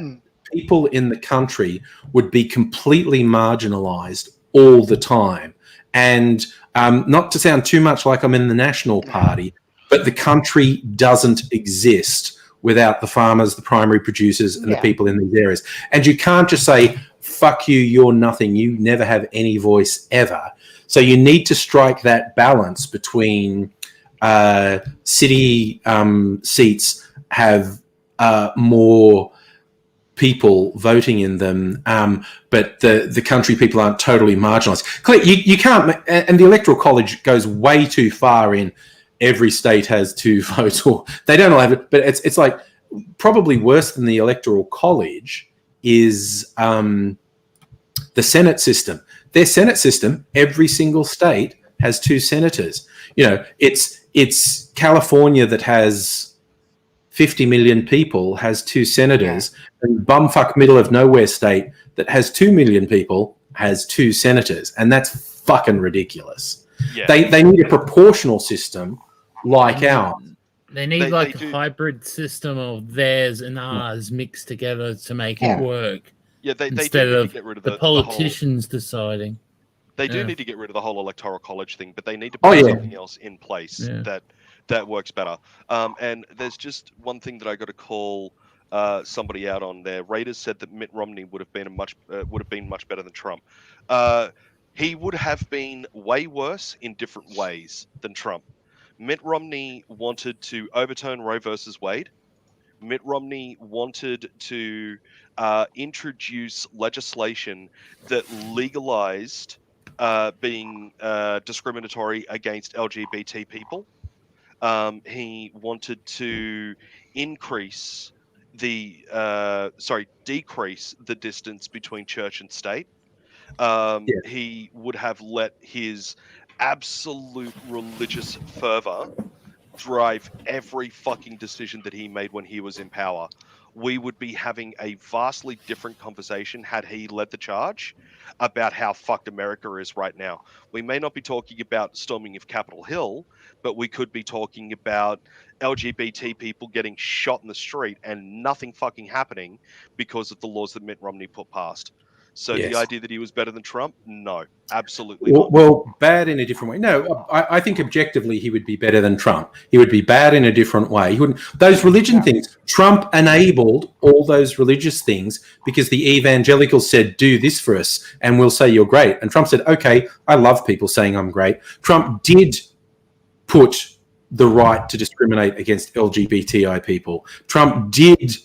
Speaker 1: people in the country would be completely marginalized all the time. And not to sound too much like I'm in the National Party, but the country doesn't exist without the farmers, the primary producers, and the people in these areas. And you can't just say, fuck you, you're nothing, you never have any voice ever. So you need to strike that balance between city seats have more people voting in them, but the country people aren't totally marginalised. You can't, and the Electoral College goes way too far in every state has 2 votes, or they don't all have it, but it's like probably worse than the Electoral College is the Senate system. Their Senate system, every single state has 2 senators. You know, it's California that has 50 million people has 2 senators, and bumfuck middle of nowhere state that has 2 million people has 2 senators, and that's fucking ridiculous. Yeah. They need a proportional system like ours.
Speaker 3: They need a hybrid system of theirs and ours mixed together to make it work.
Speaker 2: Yeah, they
Speaker 3: instead
Speaker 2: do need
Speaker 3: of
Speaker 2: to get rid of
Speaker 3: the politicians deciding.
Speaker 2: They do need to get rid of the whole Electoral College thing, but they need to put something else in place that works better. And there's just one thing that I got to call somebody out on there. Raiders said that Mitt Romney would have been much better than Trump. He would have been way worse in different ways than Trump. Mitt Romney wanted to overturn Roe versus Wade. Mitt Romney wanted to introduce legislation that legalized being discriminatory against LGBT people. He wanted to decrease the distance between church and state. He would have let his absolute religious fervor drive every fucking decision that he made when he was in power. We would be having a vastly different conversation had he led the charge about how fucked America is right now. We may not be talking about storming of Capitol Hill, but we could be talking about LGBT people getting shot in the street and nothing fucking happening because of the laws that Mitt Romney put past. So the idea that he was better than Trump? No, absolutely not.
Speaker 1: Well, bad in a different way. No, I think objectively he would be better than Trump. He would be bad in a different way. He wouldn't. Those religion things, Trump enabled all those religious things because the evangelicals said, do this for us and we'll say you're great. And Trump said, okay, I love people saying I'm great. Trump did put the right to discriminate against LGBTI people. Trump did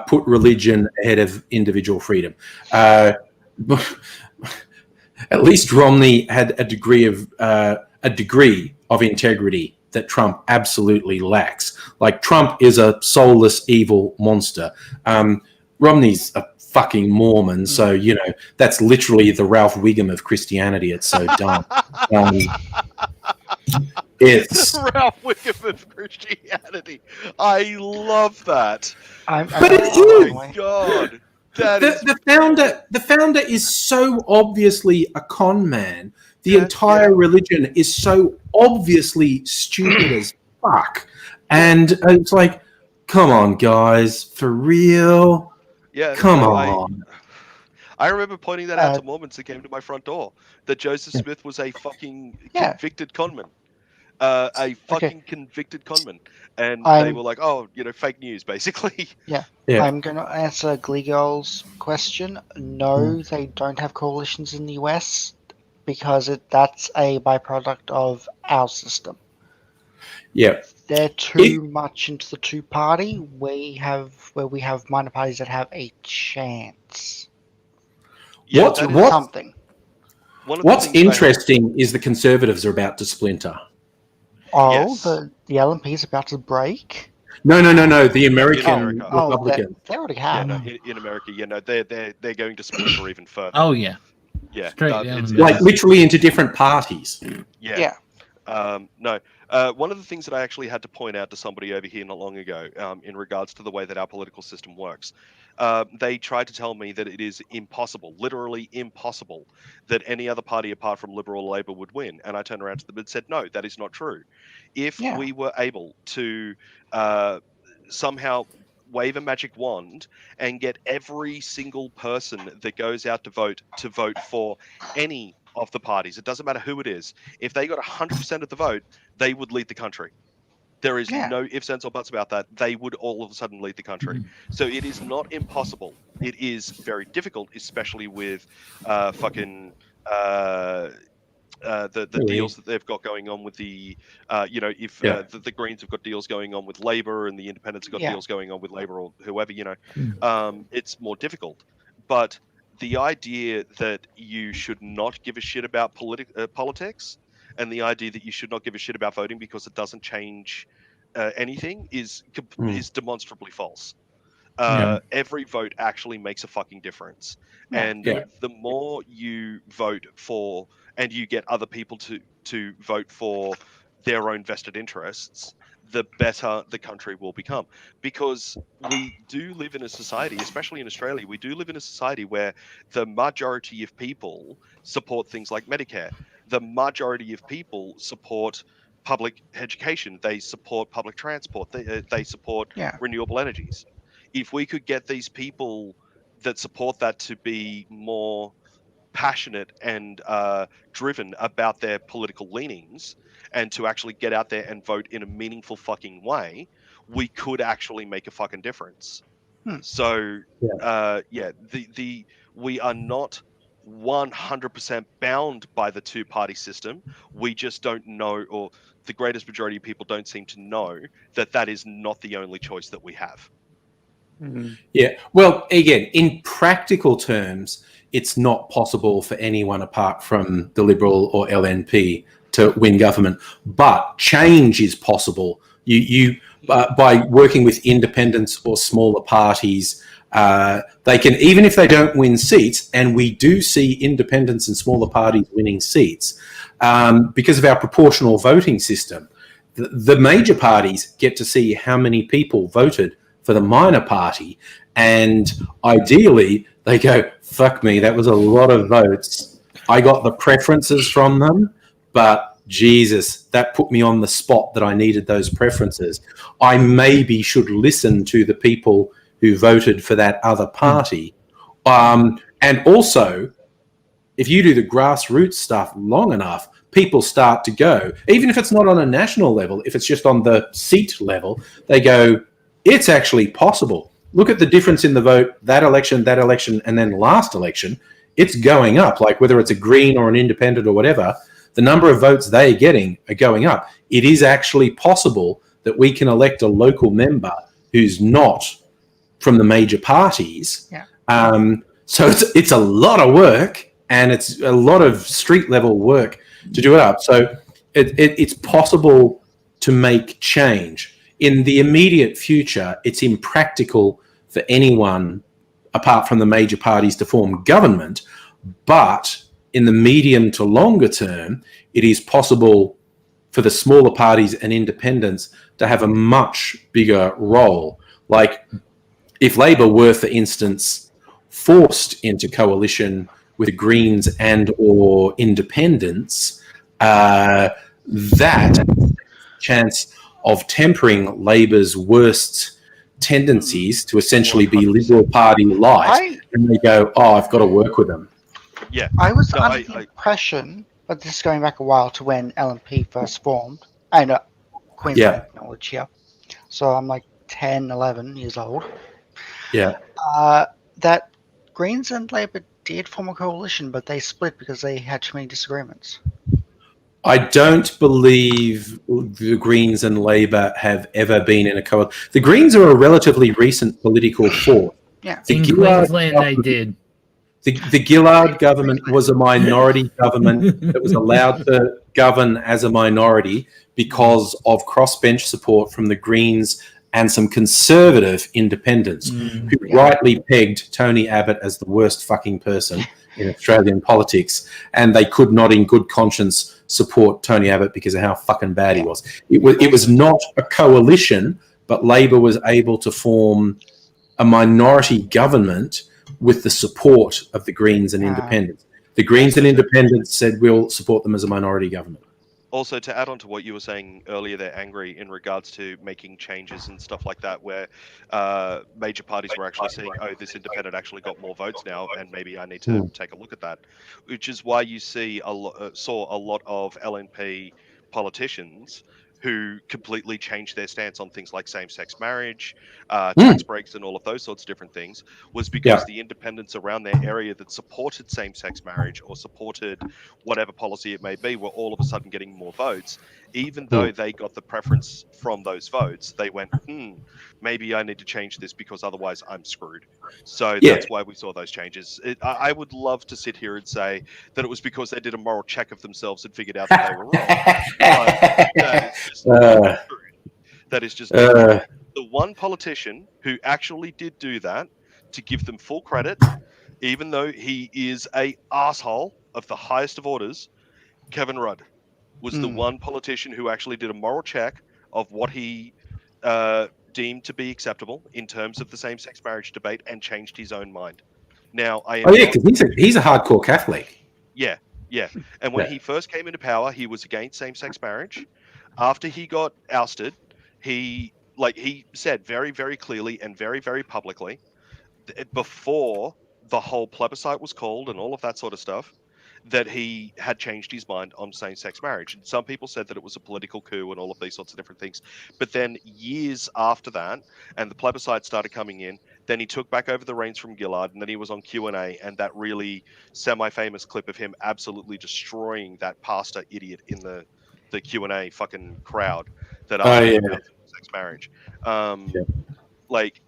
Speaker 1: put religion ahead of individual freedom. At least Romney had a degree of integrity that Trump absolutely lacks. Like, Trump is a soulless, evil monster. Romney's a fucking Mormon, so you know that's literally the Ralph Wiggum of Christianity. It's so dumb. It's
Speaker 2: Ralph Wiggum of Christianity. I love that.
Speaker 1: But it is.
Speaker 2: Oh my god.
Speaker 1: The founder is so obviously a con man. The entire religion is so obviously stupid as fuck. And it's like, come on, guys, for real?
Speaker 2: Yeah,
Speaker 1: come on.
Speaker 2: I remember pointing that out to Mormons that came to my front door, that Joseph Smith was a fucking convicted conman. Convicted conman. And they were like, oh, fake news, basically.
Speaker 4: Yeah. I'm going to answer Gleagol's question. No, they don't have coalitions in the US because that's a byproduct of our system.
Speaker 1: Yeah.
Speaker 4: They're too much into the two-party. We have minor parties that have a chance.
Speaker 2: Yeah,
Speaker 1: What's interesting is the Conservatives are about to splinter.
Speaker 4: Oh, yes. The LNP is about to break?
Speaker 1: No. The American Republicans.
Speaker 4: They already have.
Speaker 2: In America, they're going to splinter even further.
Speaker 3: Oh, yeah.
Speaker 2: Yeah.
Speaker 1: Like literally into different parties.
Speaker 2: Yeah. No. One of the things that I actually had to point out to somebody over here not long ago, in regards to the way that our political system works, they tried to tell me that it is impossible, literally impossible, that any other party apart from Liberal or Labor would win. And I turned around to them and said, no, that is not true. If
Speaker 4: Yeah.
Speaker 2: we were able to somehow wave a magic wand and get every single person that goes out to vote for any of the parties, it doesn't matter who it is, if they got 100% of the vote, they would lead the country. There is
Speaker 4: Yeah.
Speaker 2: no ifs, ands, or buts about that. They would all of a sudden lead the country. So it is not impossible. It is very difficult, especially with fucking the deals that they've got going on with the if the Greens have got deals going on with Labor and the Independents have got deals going on with Labor or whoever, it's more difficult. But the idea that you should not give a shit about politics, and the idea that you should not give a shit about voting because it doesn't change anything is demonstrably false. Every vote actually makes a fucking difference. And the more you vote for and you get other people to vote for their own vested interests, the better the country will become. Because we do live in a society, especially in Australia, we do live in a society where the majority of people support things like Medicare. The majority of people support public education. They support public transport. They support renewable energies. If we could get these people that support that to be more passionate and driven about their political leanings and to actually get out there and vote in a meaningful fucking way, we could actually make a fucking difference. So we are not 100% bound by the two-party system. We just don't know, or the greatest majority of people don't seem to know, that that is not the only choice that we have.
Speaker 1: Yeah. Well, again, in practical terms, it's not possible for anyone apart from the Liberal or LNP to win government, but change is possible. You by working with independents or smaller parties, they can, even if they don't win seats, and we do see independents and smaller parties winning seats because of our proportional voting system. The major parties get to see how many people voted for the minor party, and ideally they go, fuck me, that was a lot of votes. I got the preferences from them, but Jesus, that put me on the spot that I needed those preferences. I maybe should listen to the people who voted for that other party. And also, if you do the grassroots stuff long enough, people start to go, even if it's not on a national level, if it's just on the seat level, they go, it's actually possible. Look at the difference in the vote, that election, and then last election. It's going up. Like whether it's a Green or an Independent or whatever, the number of votes they're getting are going up. It is actually possible that we can elect a local member who's not from the major parties. So it's a lot of work, and it's a lot of street level work to do it up. So it's possible to make change. In the immediate future, it's impractical for anyone apart from the major parties to form government. But in the medium to longer term, it is possible for the smaller parties and independents to have a much bigger role. Like if Labor were, for instance, forced into coalition with the Greens and or independents, that chance of tempering Labor's worst tendencies to essentially be Liberal Party light, and they go, oh, I've got to work with them.
Speaker 2: Yeah.
Speaker 4: I was under the impression, but this is going back a while to when LNP first formed, and Queensland knowledge here. So I'm like 10, 11 years old.
Speaker 1: Yeah.
Speaker 4: That Greens and Labor did form a coalition, but they split because they had too many disagreements.
Speaker 1: I don't believe the Greens and Labor have ever been in a coalition. The Greens are a relatively recent political force.
Speaker 4: Yeah.
Speaker 3: In Queensland, they did.
Speaker 1: The Gillard government was a minority government that was allowed to govern as a minority because of crossbench support from the Greens and some conservative independents who rightly pegged Tony Abbott as the worst fucking person in Australian politics, and they could not, in good conscience, support Tony Abbott because of how fucking bad he was. It was not a coalition, but Labor was able to form a minority government with the support of the Greens and Independents. The Greens and Independents said we'll support them as a minority government.
Speaker 2: Also, to add on to what you were saying earlier, they're angry in regards to making changes and stuff like that, where major parties were actually saying, oh, this independent actually got more votes now, and maybe I need to take a look at that. Which is why you saw a lot of LNP politicians who completely changed their stance on things like same-sex marriage, tax breaks, and all of those sorts of different things, was because the independents around their area that supported same-sex marriage or supported whatever policy it may be were all of a sudden getting more votes. Even though they got the preference from those votes, they went, maybe I need to change this because otherwise I'm screwed. So that's why we saw those changes. I would love to sit here and say that it was because they did a moral check of themselves and figured out that they were wrong. But that is just not true. The one politician who actually did do that, to give them full credit, even though he is a asshole of the highest of orders, Kevin Rudd was the one politician who actually did a moral check of what he deemed to be acceptable in terms of the same-sex marriage debate and changed his own mind. Now,
Speaker 1: because he's a hardcore Catholic.
Speaker 2: Yeah. And when he first came into power, he was against same-sex marriage. After he got ousted, he said very, very clearly and very, very publicly, before the whole plebiscite was called and all of that sort of stuff, that he had changed his mind on same-sex marriage. And some people said that it was a political coup and all of these sorts of different things. But then years after that, and the plebiscite started coming in, then he took back over the reins from Gillard, and then he was on Q&A, and that really semi-famous clip of him absolutely destroying that pastor idiot in the Q&A fucking crowd that asked about same-sex marriage.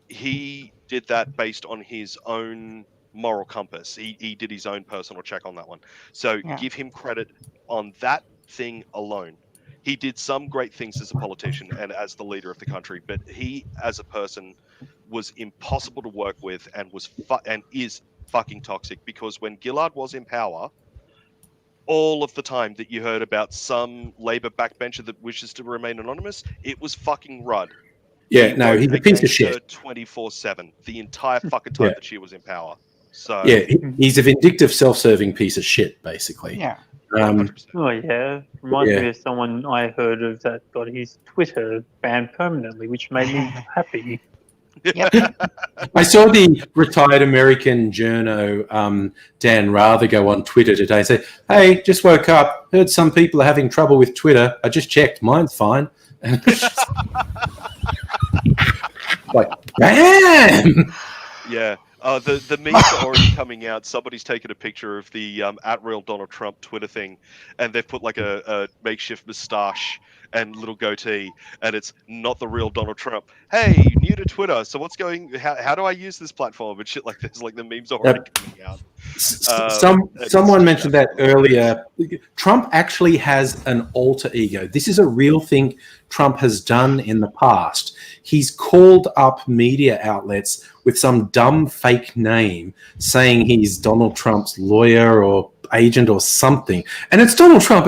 Speaker 2: He did that based on his own moral compass. He did his own personal check on that one. So give him credit on that thing alone. He did some great things as a politician and as the leader of the country, but he as a person was impossible to work with and is fucking toxic, because when Gillard was in power, all of the time that you heard about some Labour backbencher that wishes to remain anonymous, it was fucking Rudd.
Speaker 1: Yeah, no, he's a piece of shit.
Speaker 2: 24/7, the entire fucking time that she was in power. So
Speaker 1: he's a vindictive, self-serving piece of shit, basically.
Speaker 4: Yeah.
Speaker 2: Reminds
Speaker 5: me of someone I heard of that got his Twitter banned permanently, which made me happy.
Speaker 1: I saw the retired American journo Dan Rather go on Twitter today and say, "Hey, just woke up. Heard some people are having trouble with Twitter. I just checked. Mine's fine." Like, damn.
Speaker 2: Yeah. The memes are already coming out. Somebody's taken a picture of the @real Donald Trump Twitter thing, and they've put like a makeshift moustache and little goatee, and it's not the real Donald Trump. Hey, new to Twitter, so how do I use this platform and shit like this? Like the memes are already coming out.
Speaker 1: Someone mentioned that earlier. Trump actually has an alter ego. This is a real thing Trump has done in the past. He's called up media outlets with some dumb fake name saying he's Donald Trump's lawyer or agent or something. And it's Donald Trump.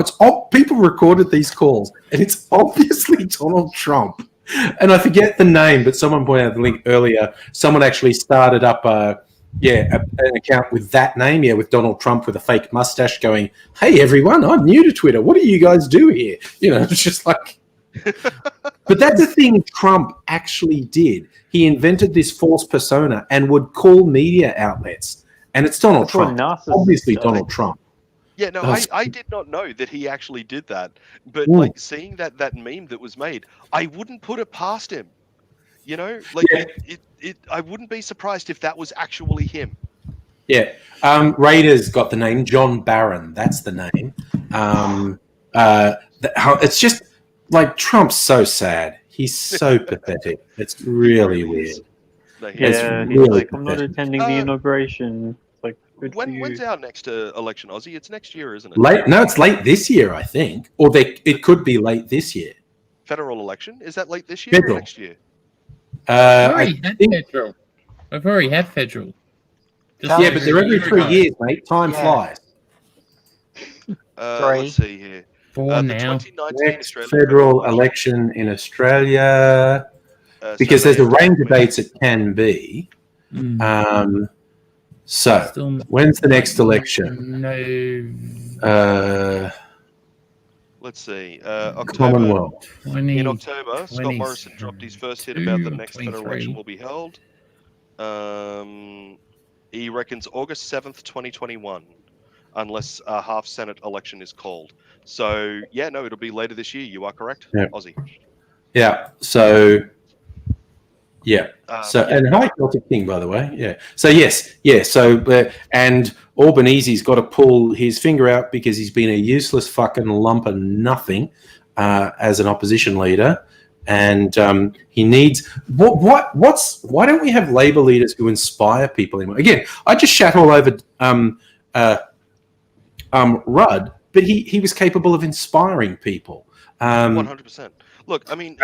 Speaker 1: People recorded these calls, and it's obviously Donald Trump. And I forget the name, but someone pointed out the link earlier. Someone actually started up an account with that name, with Donald Trump with a fake mustache going, "Hey, everyone, I'm new to Twitter. What do you guys do here?" It's just like... But that's the thing Trump actually did. He invented this false persona and would call media outlets. And it's Donald Trump. Obviously Donald Trump.
Speaker 2: Yeah, no, I did not know that he actually did that. But seeing that meme that was made, I wouldn't put it past him. I wouldn't be surprised if that was actually him.
Speaker 1: Yeah. Raiders got the name John Barron. That's the name. It's just like Trump's so sad. He's so pathetic. It's really weird.
Speaker 5: Yeah, he's like, "I'm not attending the inauguration." Like,
Speaker 2: when's our next election, Aussie? It's next year, isn't it?
Speaker 1: No, it's late this year, I think. Or it could be late this year.
Speaker 2: Federal election? Is that late this year or next year?
Speaker 3: I've already had federal. Just
Speaker 1: Yeah, but they're every 3
Speaker 3: ago.
Speaker 1: years, mate. Time
Speaker 4: Yeah.
Speaker 1: flies.
Speaker 2: Let's see here.
Speaker 3: 4
Speaker 2: The
Speaker 3: now.
Speaker 2: 2019
Speaker 1: Next
Speaker 2: Australian
Speaker 1: federal
Speaker 2: election,
Speaker 1: election in Australia, because there's a
Speaker 2: survey of
Speaker 1: range of
Speaker 2: 2020.
Speaker 1: dates it can be.
Speaker 3: Mm.
Speaker 1: So,
Speaker 3: Still
Speaker 1: when's the next election?
Speaker 3: No.
Speaker 2: Let's see. October.
Speaker 1: Commonwealth.
Speaker 2: In October, Scott Morrison dropped his first hit about the next federal election
Speaker 3: 23.
Speaker 2: will be held. He reckons August 7th, 2021, unless a half Senate election is called. So, yeah, no, it'll be later this year. You are correct,
Speaker 1: Yeah.
Speaker 2: Aussie.
Speaker 1: Yeah. So, yeah. So,
Speaker 2: yeah,
Speaker 1: and
Speaker 2: no.
Speaker 1: hi, Celtic King, by the way. Yeah. So, yes. Yeah. So, and Albanese's got to pull his finger out because he's been a useless fucking lump of nothing as an opposition leader. And he needs why don't we have Labor leaders who inspire people anymore? Again, I just shat all over Rudd, but he was capable of inspiring people.
Speaker 2: 100%. Look, I mean,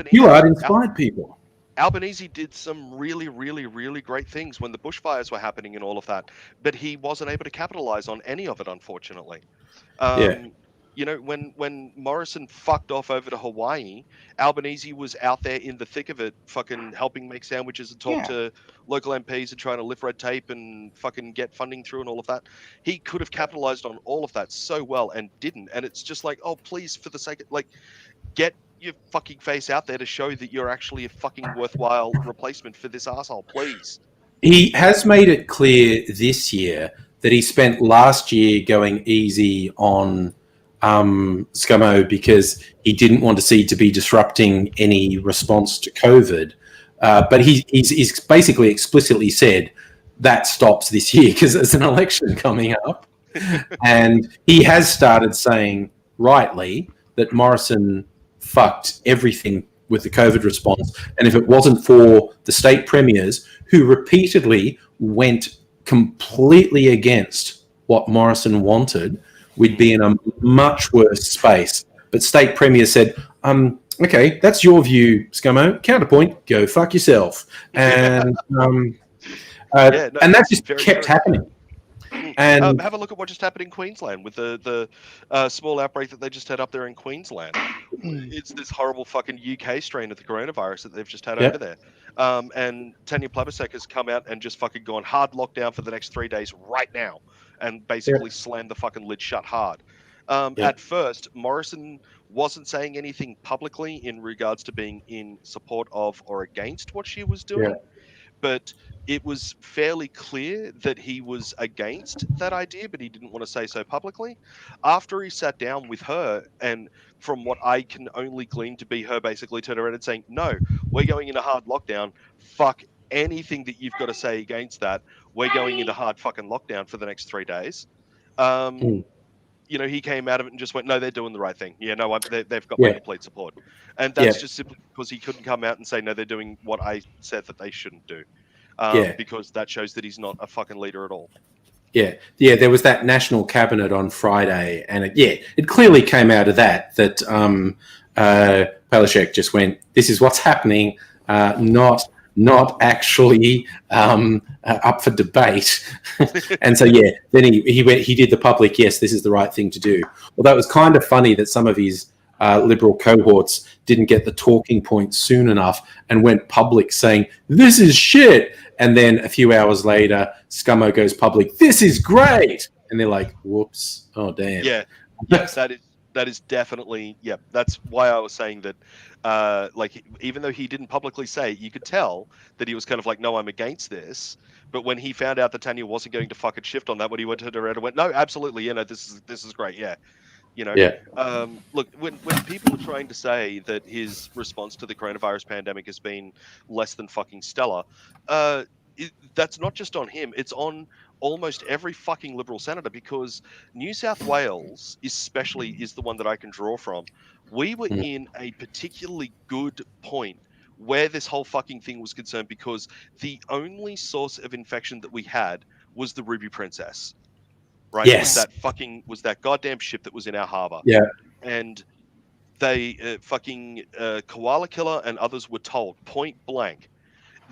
Speaker 1: Hillard inspired people.
Speaker 2: Albanese did some really, really, really great things when the bushfires were happening and all of that, but he wasn't able to capitalize on any of it, unfortunately.
Speaker 1: Yeah.
Speaker 2: You know, when Morrison fucked off over to Hawaii, Albanese was out there in the thick of it, fucking helping make sandwiches and talk
Speaker 4: Yeah.
Speaker 2: to local MPs and trying to lift red tape and fucking get funding through and all of that. He could have capitalized on all of that so well and didn't. And it's just like, oh, please, for the sake of, like, get your fucking face out there to show that you're actually a fucking worthwhile replacement for this asshole, please.
Speaker 1: He has made it clear this year that he spent last year going easy on Scummo because he didn't want to see to be disrupting any response to COVID. But he's basically explicitly said that stops this year because there's an election coming up. And he has started saying, rightly, that Morrison fucked everything with the COVID response. And if it wasn't for the state premiers who repeatedly went completely against what Morrison wanted, we'd be in a much worse space. But state premiers said, okay, that's your view, Scummo. Counterpoint, go fuck yourself. And and that just kept happening.
Speaker 2: And have a look at what just happened in Queensland with the small outbreak that they just had up there in Queensland. It's this horrible fucking UK strain of the coronavirus that they've just had over there. And Tanya Plibersek has come out and just fucking gone hard lockdown for the next 3 days right now and basically slammed the fucking lid shut hard. At first, Morrison wasn't saying anything publicly in regards to being in support of or against what she was doing. But it was fairly clear that he was against that idea, but he didn't want to say so publicly. After he sat down with her, and from what I can only glean to be her basically turning around and saying, no, we're going into hard lockdown. Fuck anything that you've got to say against that. We're going into hard fucking lockdown for the next 3 days. You know, he came out of it and just went, no, they're doing the right thing. Yeah, no, they've got my complete support. And that's just simply because he couldn't come out and say, no, they're doing what I said that they shouldn't do. Because that shows that he's not a fucking leader at all.
Speaker 1: Yeah, there was that national cabinet on Friday, and it clearly came out of that Palaszczuk just went, this is what's happening, not actually up for debate. And so then he did the public, yes, this is the right thing to do. Well, that was kind of funny that some of his Liberal cohorts didn't get the talking point soon enough and went public saying, this is shit. And then a few hours later, Scummo goes public, this is great. And they're like, whoops, oh, damn.
Speaker 2: Yeah, that is definitely, that's why I was saying that, like, even though he didn't publicly say it, you could tell that he was kind of like, no, I'm against this. But when he found out that Tanya wasn't going to fucking shift on that, when he went to her and went, no, absolutely, you know, this is great, yeah. You know, look, when people are trying to say that his response to the coronavirus pandemic has been less than fucking stellar, that's not just on him. It's on almost every fucking Liberal senator, because New South Wales especially is the one that I can draw from. We were in a particularly good point where this whole fucking thing was concerned, because the only source of infection that we had was the Ruby Princess. Right?
Speaker 1: Yes.
Speaker 2: Was that goddamn ship that was in our harbour.
Speaker 1: Yeah.
Speaker 2: And they Koala Killer and others were told point blank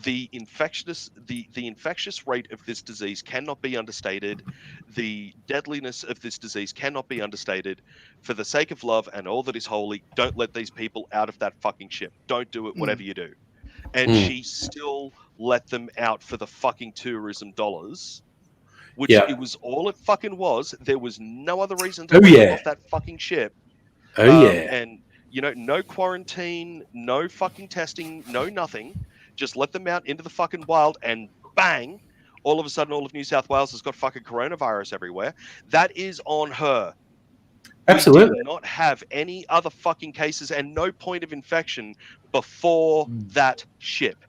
Speaker 2: the infectious rate of this disease cannot be understated. The deadliness of this disease cannot be understated. For the sake of love and all that is holy, don't let these people out of that fucking ship. Don't do it, whatever you do. And she still let them out for the fucking tourism dollars, which it was all it fucking was. There was no other reason to let them off that fucking ship. And, you know, no quarantine, no fucking testing, no nothing. Just let them out into the fucking wild and bang, all of a sudden all of New South Wales has got fucking coronavirus everywhere. That is on her.
Speaker 1: Absolutely.
Speaker 2: We did not have any other fucking cases and no point of infection before that ship.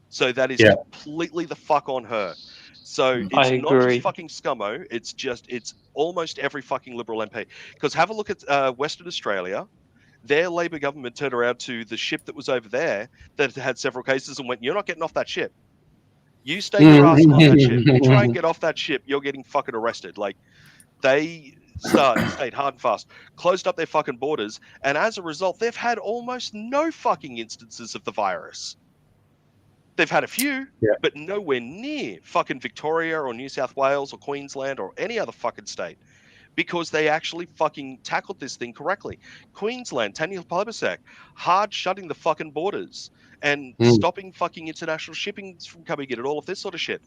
Speaker 2: So that is completely the fuck on her. So it's not just fucking scummo. It's almost every fucking Liberal MP. Because have a look at Western Australia. Their Labor government turned around to the ship that was over there that had several cases and went, "You're not getting off that ship. You stay your ass on that ship. You try and get off that ship, you're getting fucking arrested." Like, they stayed hard and fast, closed up their fucking borders, and as a result, they've had almost no fucking instances of the virus. They've had a few, but nowhere near fucking Victoria or New South Wales or Queensland or any other fucking state, because they actually fucking tackled this thing correctly. Queensland, Tanya Plibersek, hard shutting the fucking borders and stopping fucking international shipping from coming in and all of this sort of shit.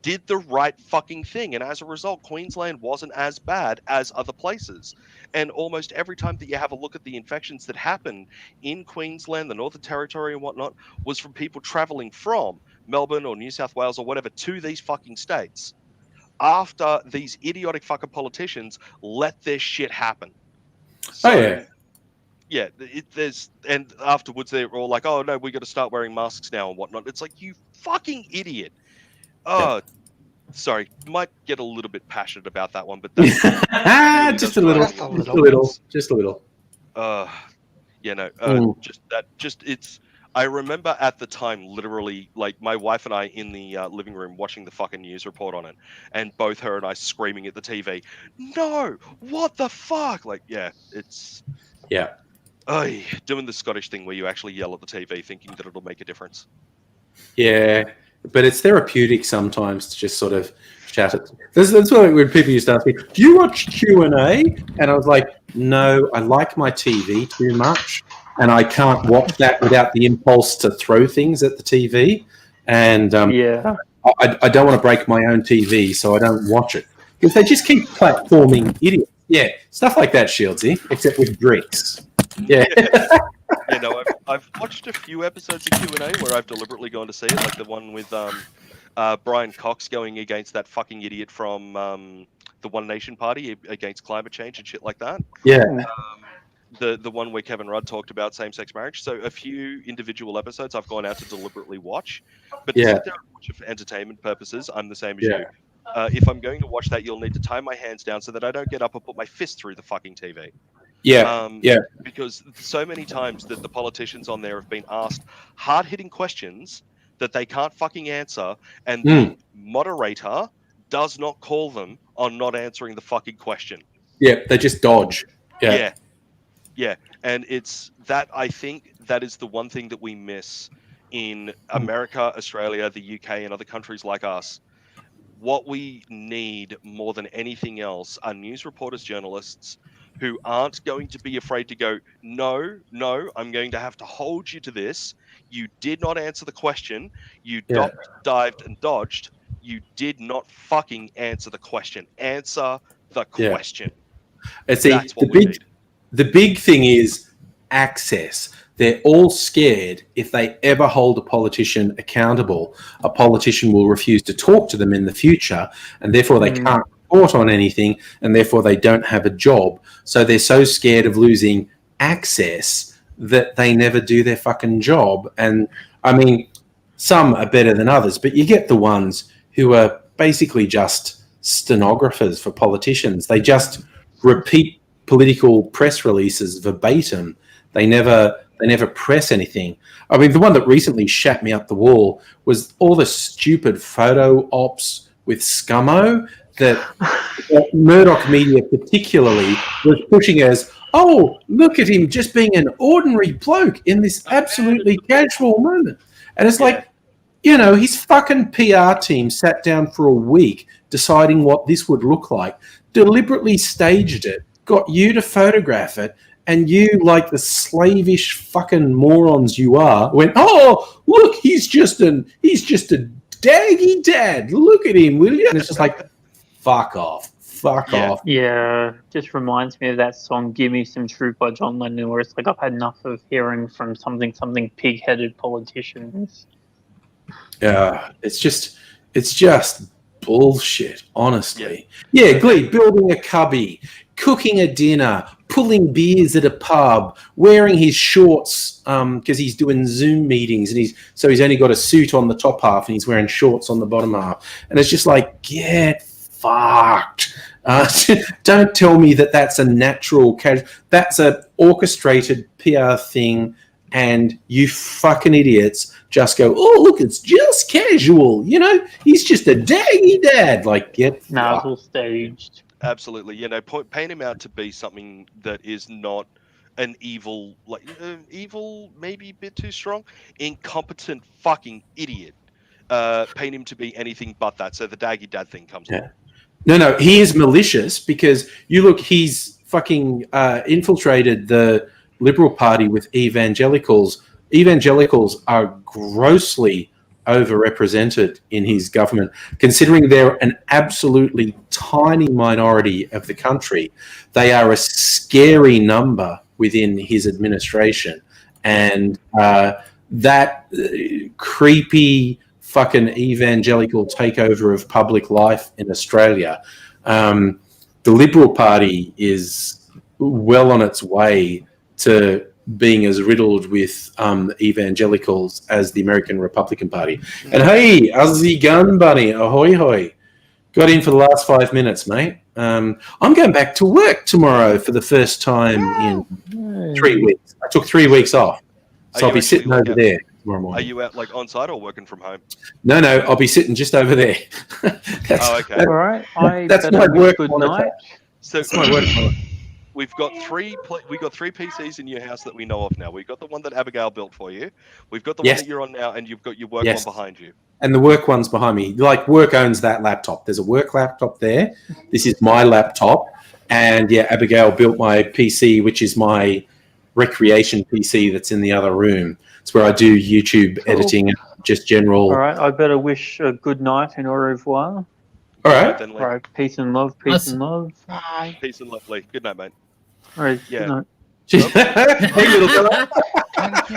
Speaker 2: Did the right fucking thing, and as a result, Queensland wasn't as bad as other places. And almost every time that you have a look at the infections that happened in Queensland, the Northern Territory and whatnot, was from people travelling from Melbourne or New South Wales or whatever to these fucking states after these idiotic fucking politicians let their shit happen. So, and afterwards they're all like, "Oh no, we got to start wearing masks now and whatnot." It's like, you fucking idiot. Oh, sorry, might get a little bit passionate about that one, but that's really
Speaker 1: just a little.
Speaker 2: It's. I remember at the time, literally, like, my wife and I in the living room watching the fucking news report on it, and both her and I screaming at the TV, "No, what the fuck!" Like, it's doing the Scottish thing where you actually yell at the TV, thinking that it'll make a difference.
Speaker 1: Yeah, but it's therapeutic sometimes to just sort of shout it. That's why when people used to ask me, "Do you watch Q&A?" And I was like, "No, I like my TV too much, and I can't watch that without the impulse to throw things at the TV. And I don't want to break my own TV, so I don't watch it. Because they just keep platforming idiots." Yeah, stuff like that, Shieldsy, except with drinks. Yeah.
Speaker 2: I've watched a few episodes of Q&A where I've deliberately gone to see it, like the one with Brian Cox going against that fucking idiot from the One Nation Party against climate change and shit like that.
Speaker 1: Yeah.
Speaker 2: The one where Kevin Rudd talked about same-sex marriage. So a few individual episodes I've gone out to deliberately watch. But to sit there and watch it for entertainment purposes, I'm the same as you. If I'm going to watch that, you'll need to tie my hands down so that I don't get up and put my fist through the fucking TV. Because so many times that the politicians on there have been asked hard-hitting questions that they can't fucking answer, and the moderator does not call them on not answering the fucking question.
Speaker 1: Yeah, they just dodge.
Speaker 2: Yeah. And it's that, I think that is the one thing that we miss in America, Australia, the UK, and other countries like us. What we need more than anything else are news reporters, journalists who aren't going to be afraid to go, no, I'm going to have to hold you to this. You did not answer the question. You dived and dodged. You did not fucking answer the question. Answer the question.
Speaker 1: That's what we need. The big thing is access. They're all scared if they ever hold a politician accountable, a politician will refuse to talk to them in the future, and therefore they can't report on anything, and therefore they don't have a job. So they're so scared of losing access that they never do their fucking job. And I mean, some are better than others, but you get the ones who are basically just stenographers for politicians. They just repeat political press releases verbatim. They never press anything. I mean, the one that recently shat me up the wall was all the stupid photo ops with scummo that Murdoch media particularly was pushing as, "Oh, look at him just being an ordinary bloke in this absolutely casual moment." And it's like, You know, his fucking PR team sat down for a week deciding what this would look like, deliberately staged it, got you to photograph it, and you, like the slavish fucking morons you are, went, "Oh, look, he's just a daggy dad. Look at him, will you?" And it's just like, fuck off. Fuck off.
Speaker 5: Yeah, just reminds me of that song "Give Me Some Truth" by John Lennon, where it's like I've had enough of hearing from something pig-headed politicians.
Speaker 1: It's just bullshit, honestly. Yeah, Glee, building a cubby, cooking a dinner, pulling beers at a pub, wearing his shorts because he's doing Zoom meetings, and he's only got a suit on the top half and he's wearing shorts on the bottom half. And it's just like, get fucked. Don't tell me that that's a natural that's an orchestrated PR thing, and you fucking idiots just go, "Oh, look, it's just casual. You know, he's just a daggy dad." Like, get
Speaker 5: No, it's all staged.
Speaker 2: Absolutely, paint him out to be something that is not an evil, evil, maybe a bit too strong, incompetent fucking idiot. Paint him to be anything but that. So the daggy dad thing comes along.
Speaker 1: No, he is malicious because you look, he's fucking infiltrated the Liberal Party with evangelicals. Evangelicals are grossly overrepresented in his government, considering they're an absolutely tiny minority of the country. They are a scary number within his administration, and that creepy fucking evangelical takeover of public life in Australia. The Liberal Party is well on its way to being as riddled with evangelicals as the American Republican Party. And hey, how's the gun, bunny? Ahoy, hoy. Got in for the last 5 minutes, mate. I'm going back to work tomorrow for the first time in 3 weeks. I took 3 weeks off. So I'll be sitting over there tomorrow morning.
Speaker 2: Are you out like on site or working from home?
Speaker 1: No, I'll be sitting just over there.
Speaker 2: Okay.
Speaker 5: All right.
Speaker 1: That's my work
Speaker 5: good
Speaker 1: monitor.
Speaker 5: night.
Speaker 2: So
Speaker 1: That's my work monitor.
Speaker 2: we've got three PCs in your house that we know of now. We've got the one that Abigail built for you. We've got the one that you're on now, and you've got your work one behind you.
Speaker 1: And the work one's behind me. Like, work owns that laptop. There's a work laptop there. This is my laptop. And yeah, Abigail built my PC, which is my recreation PC that's in the other room. It's where I do YouTube editing and just general.
Speaker 5: All right. I better wish a good night and au revoir.
Speaker 1: All right.
Speaker 2: Then,
Speaker 5: All right. Peace and love. Peace and love.
Speaker 4: Bye.
Speaker 2: Peace and lovely. Good night, mate.
Speaker 5: All right.
Speaker 2: Yeah.
Speaker 5: Good night.
Speaker 1: Hey, little fella.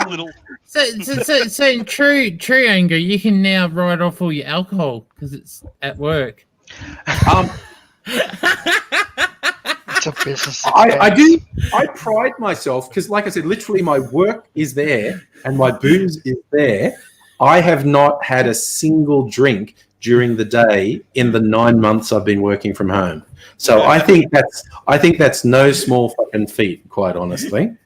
Speaker 2: Little.
Speaker 3: So true anger. You can now write off all your alcohol because it's at work.
Speaker 4: It's a business.
Speaker 1: I do. I pride myself because, like I said, literally my work is there and my booze is there. I have not had a single drink during the day in the 9 months I've been working from home. So I think that's no small fucking feat, quite honestly.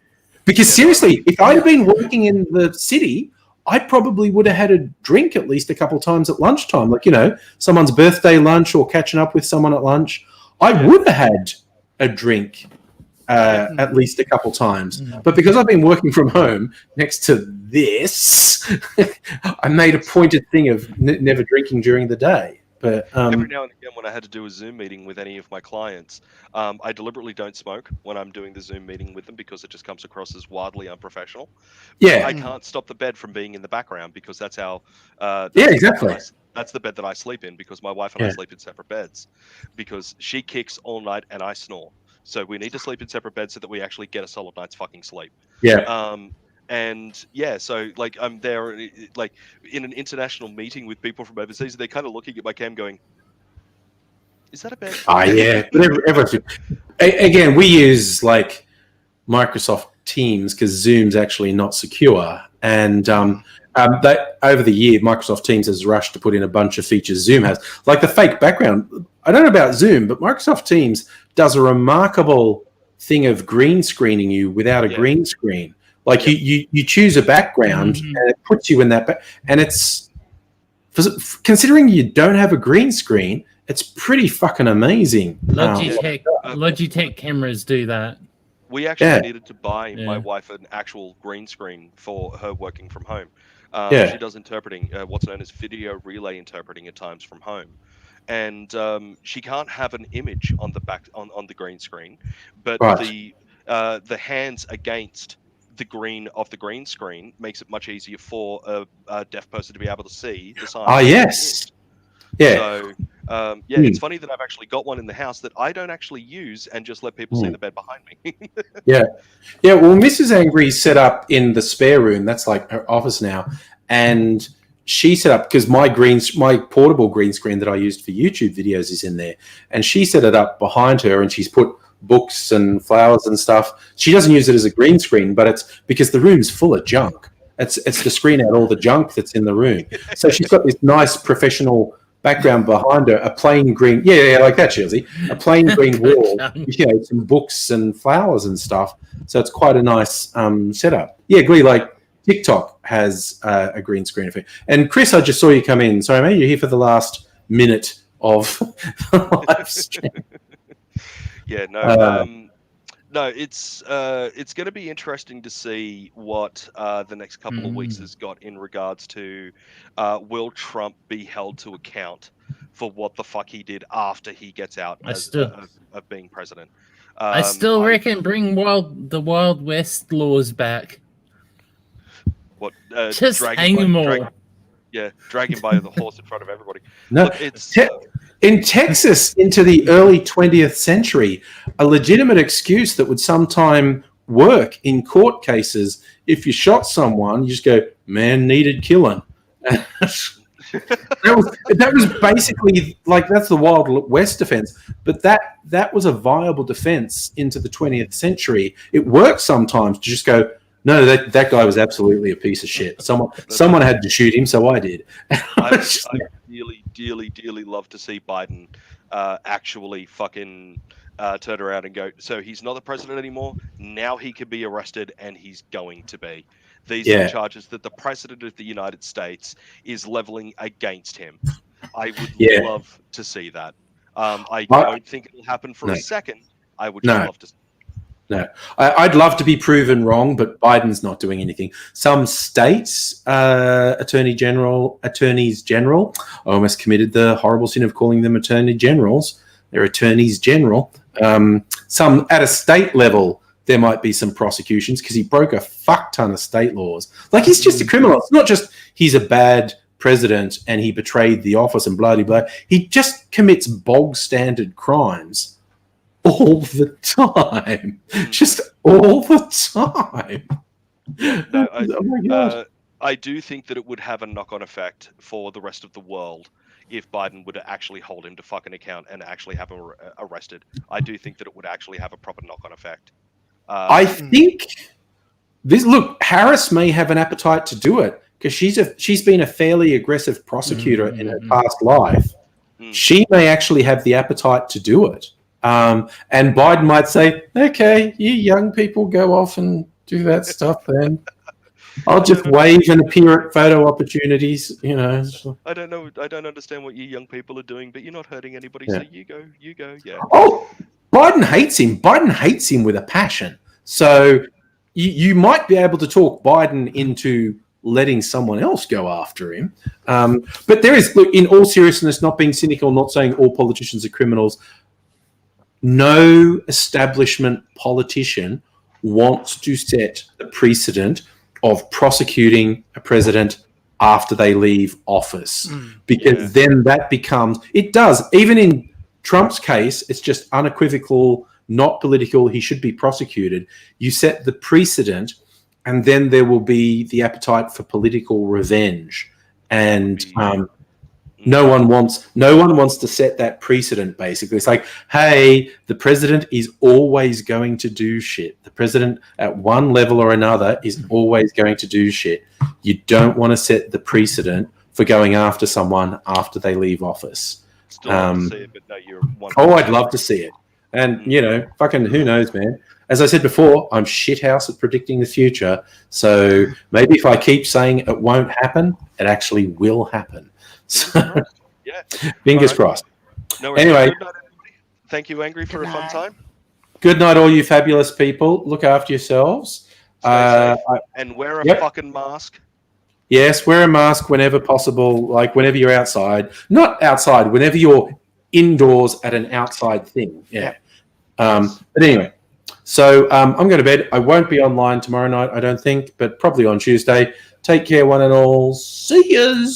Speaker 1: Because seriously, if I'd been working in the city, I probably would have had a drink at least a couple times at lunchtime. Like, you know, someone's birthday lunch or catching up with someone at lunch. I would have had a drink at least a couple times. But because I've been working from home next to this, I made a pointed thing of never drinking during the day. But
Speaker 2: every now and again, when I had to do a Zoom meeting with any of my clients, I deliberately don't smoke when I'm doing the Zoom meeting with them because it just comes across as wildly unprofessional.
Speaker 1: Yeah,
Speaker 2: I can't stop the bed from being in the background because that's how.
Speaker 1: Exactly.
Speaker 2: That's the bed that I sleep in because my wife and I sleep in separate beds because she kicks all night and I snore. So we need to sleep in separate beds so that we actually get a solid night's fucking sleep.
Speaker 1: Yeah.
Speaker 2: And yeah, so like I'm there, like in an international meeting with people from overseas, and they're kind of looking at my cam, going, "Is that a bed?"
Speaker 1: Yeah. But again, we use like Microsoft Teams because Zoom's actually not secure, and that over the year, Microsoft Teams has rushed to put in a bunch of features Zoom has, like the fake background. I don't know about Zoom, but Microsoft Teams does a remarkable thing of green screening you without a green screen. Like you choose a background and it puts you in that, and it's considering you don't have a green screen, it's pretty fucking amazing.
Speaker 3: Logitech cameras do that.
Speaker 2: We actually needed to buy my wife an actual green screen for her working from home
Speaker 1: Yeah.
Speaker 2: She does interpreting, what's known as video relay interpreting at times from home. And she can't have an image on the back on the green screen, but
Speaker 1: Right.
Speaker 2: the hands against the green of the green screen makes it much easier for a deaf person to be able to see the signs.
Speaker 1: Ah, yes. Yeah.
Speaker 2: So it's funny that I've actually got one in the house that I don't actually use and just let people see the bed behind me.
Speaker 1: Yeah. Well, Mrs. Angry's set up in the spare room. That's like her office now, and she set up because my portable green screen that I used for YouTube videos is in there, and she set it up behind her, and she's put books and flowers and stuff. She doesn't use it as a green screen, but it's because the room's full of junk. It's to screen out all the junk that's in the room. So she's got this nice professional background behind her, a plain green, like that, Chelsea, a plain green wall, some books and flowers and stuff. So it's quite a nice setup. Yeah, Glee, like TikTok has a green screen effect. And Chris, I just saw you come in. Sorry, mate, you're here for the last minute of the live stream.
Speaker 2: Yeah, no, it's going to be interesting to see what the next couple of weeks has got in regards to will Trump be held to account for what the fuck he did after he gets out of being president.
Speaker 3: I still reckon bring the Wild West laws back.
Speaker 2: What?
Speaker 3: Just hang them all.
Speaker 2: Drag him by the horse in front of everybody.
Speaker 1: No,
Speaker 2: look, it's
Speaker 1: in Texas into the early 20th century, a legitimate excuse that would sometime work in court cases. If you shot someone, you just go, man needed killing. that was basically like, that's the Wild West defense, but that was a viable defense into the 20th century. It works sometimes to just go, no, that guy was absolutely a piece of shit. Someone had to shoot him, so I did.
Speaker 2: I dearly love to see Biden actually fucking turn around and go, so he's not the president anymore. Now he can be arrested, and he's going to be. These are the charges that the president of the United States is leveling against him. I would love to see that. I don't think it'll happen for a second. I would just love to see.
Speaker 1: No, I'd love to be proven wrong, but Biden's not doing anything. Some states' attorneys general, I almost committed the horrible sin of calling them attorney generals. They're attorneys general. Some at a state level, there might be some prosecutions because he broke a fuck ton of state laws. Like, he's just a criminal. It's not just he's a bad president and he betrayed the office and blah, blah, blah. He just commits bog standard crimes all the time. Just all the time.
Speaker 2: No,
Speaker 1: oh my God.
Speaker 2: I do think that it would have a knock-on effect for the rest of the world if Biden would actually hold him to fucking account and actually have him arrested. I do think that it would actually have a proper knock-on effect.
Speaker 1: I think Harris may have an appetite to do it because she's been a fairly aggressive prosecutor in her past life. She may actually have the appetite to do it. And Biden might say, okay, you young people go off and do that stuff then. I'll just wave and appear at photo opportunities, you know.
Speaker 2: I don't know. I don't understand what you young people are doing, but you're not hurting anybody, so you go, yeah.
Speaker 1: Oh, Biden hates him. Biden hates him with a passion. So you might be able to talk Biden into letting someone else go after him. But there is, look, in all seriousness, not being cynical, not saying all politicians are criminals, no establishment politician wants to set the precedent of prosecuting a president after they leave office, because then that becomes, it does, even in Trump's case, it's just unequivocal, not political, he should be prosecuted. You set the precedent, and then there will be the appetite for political revenge. And no one wants to set that precedent, basically. It's like, hey, the president is always going to do shit. The president at one level or another is always going to do shit. You don't want to set the precedent for going after someone after they leave office.
Speaker 2: Still love to see it, but no, you're
Speaker 1: I'd love to see it. And, you know, fucking who knows, man. As I said before, I'm shithouse at predicting the future. So maybe if I keep saying it won't happen, it actually will happen. So, fingers crossed.
Speaker 2: No,
Speaker 1: anyway,
Speaker 2: good night, everybody. Thank you, Angry, for a fun time.
Speaker 1: Good night, all you fabulous people. Look after yourselves.
Speaker 2: Stay safe and wear a fucking mask.
Speaker 1: Yes, wear a mask whenever possible, like whenever you're outside. Not outside, whenever you're indoors at an outside thing. Yeah. But anyway, so I'm going to bed. I won't be online tomorrow night, I don't think, but probably on Tuesday. Take care, one and all. See yous.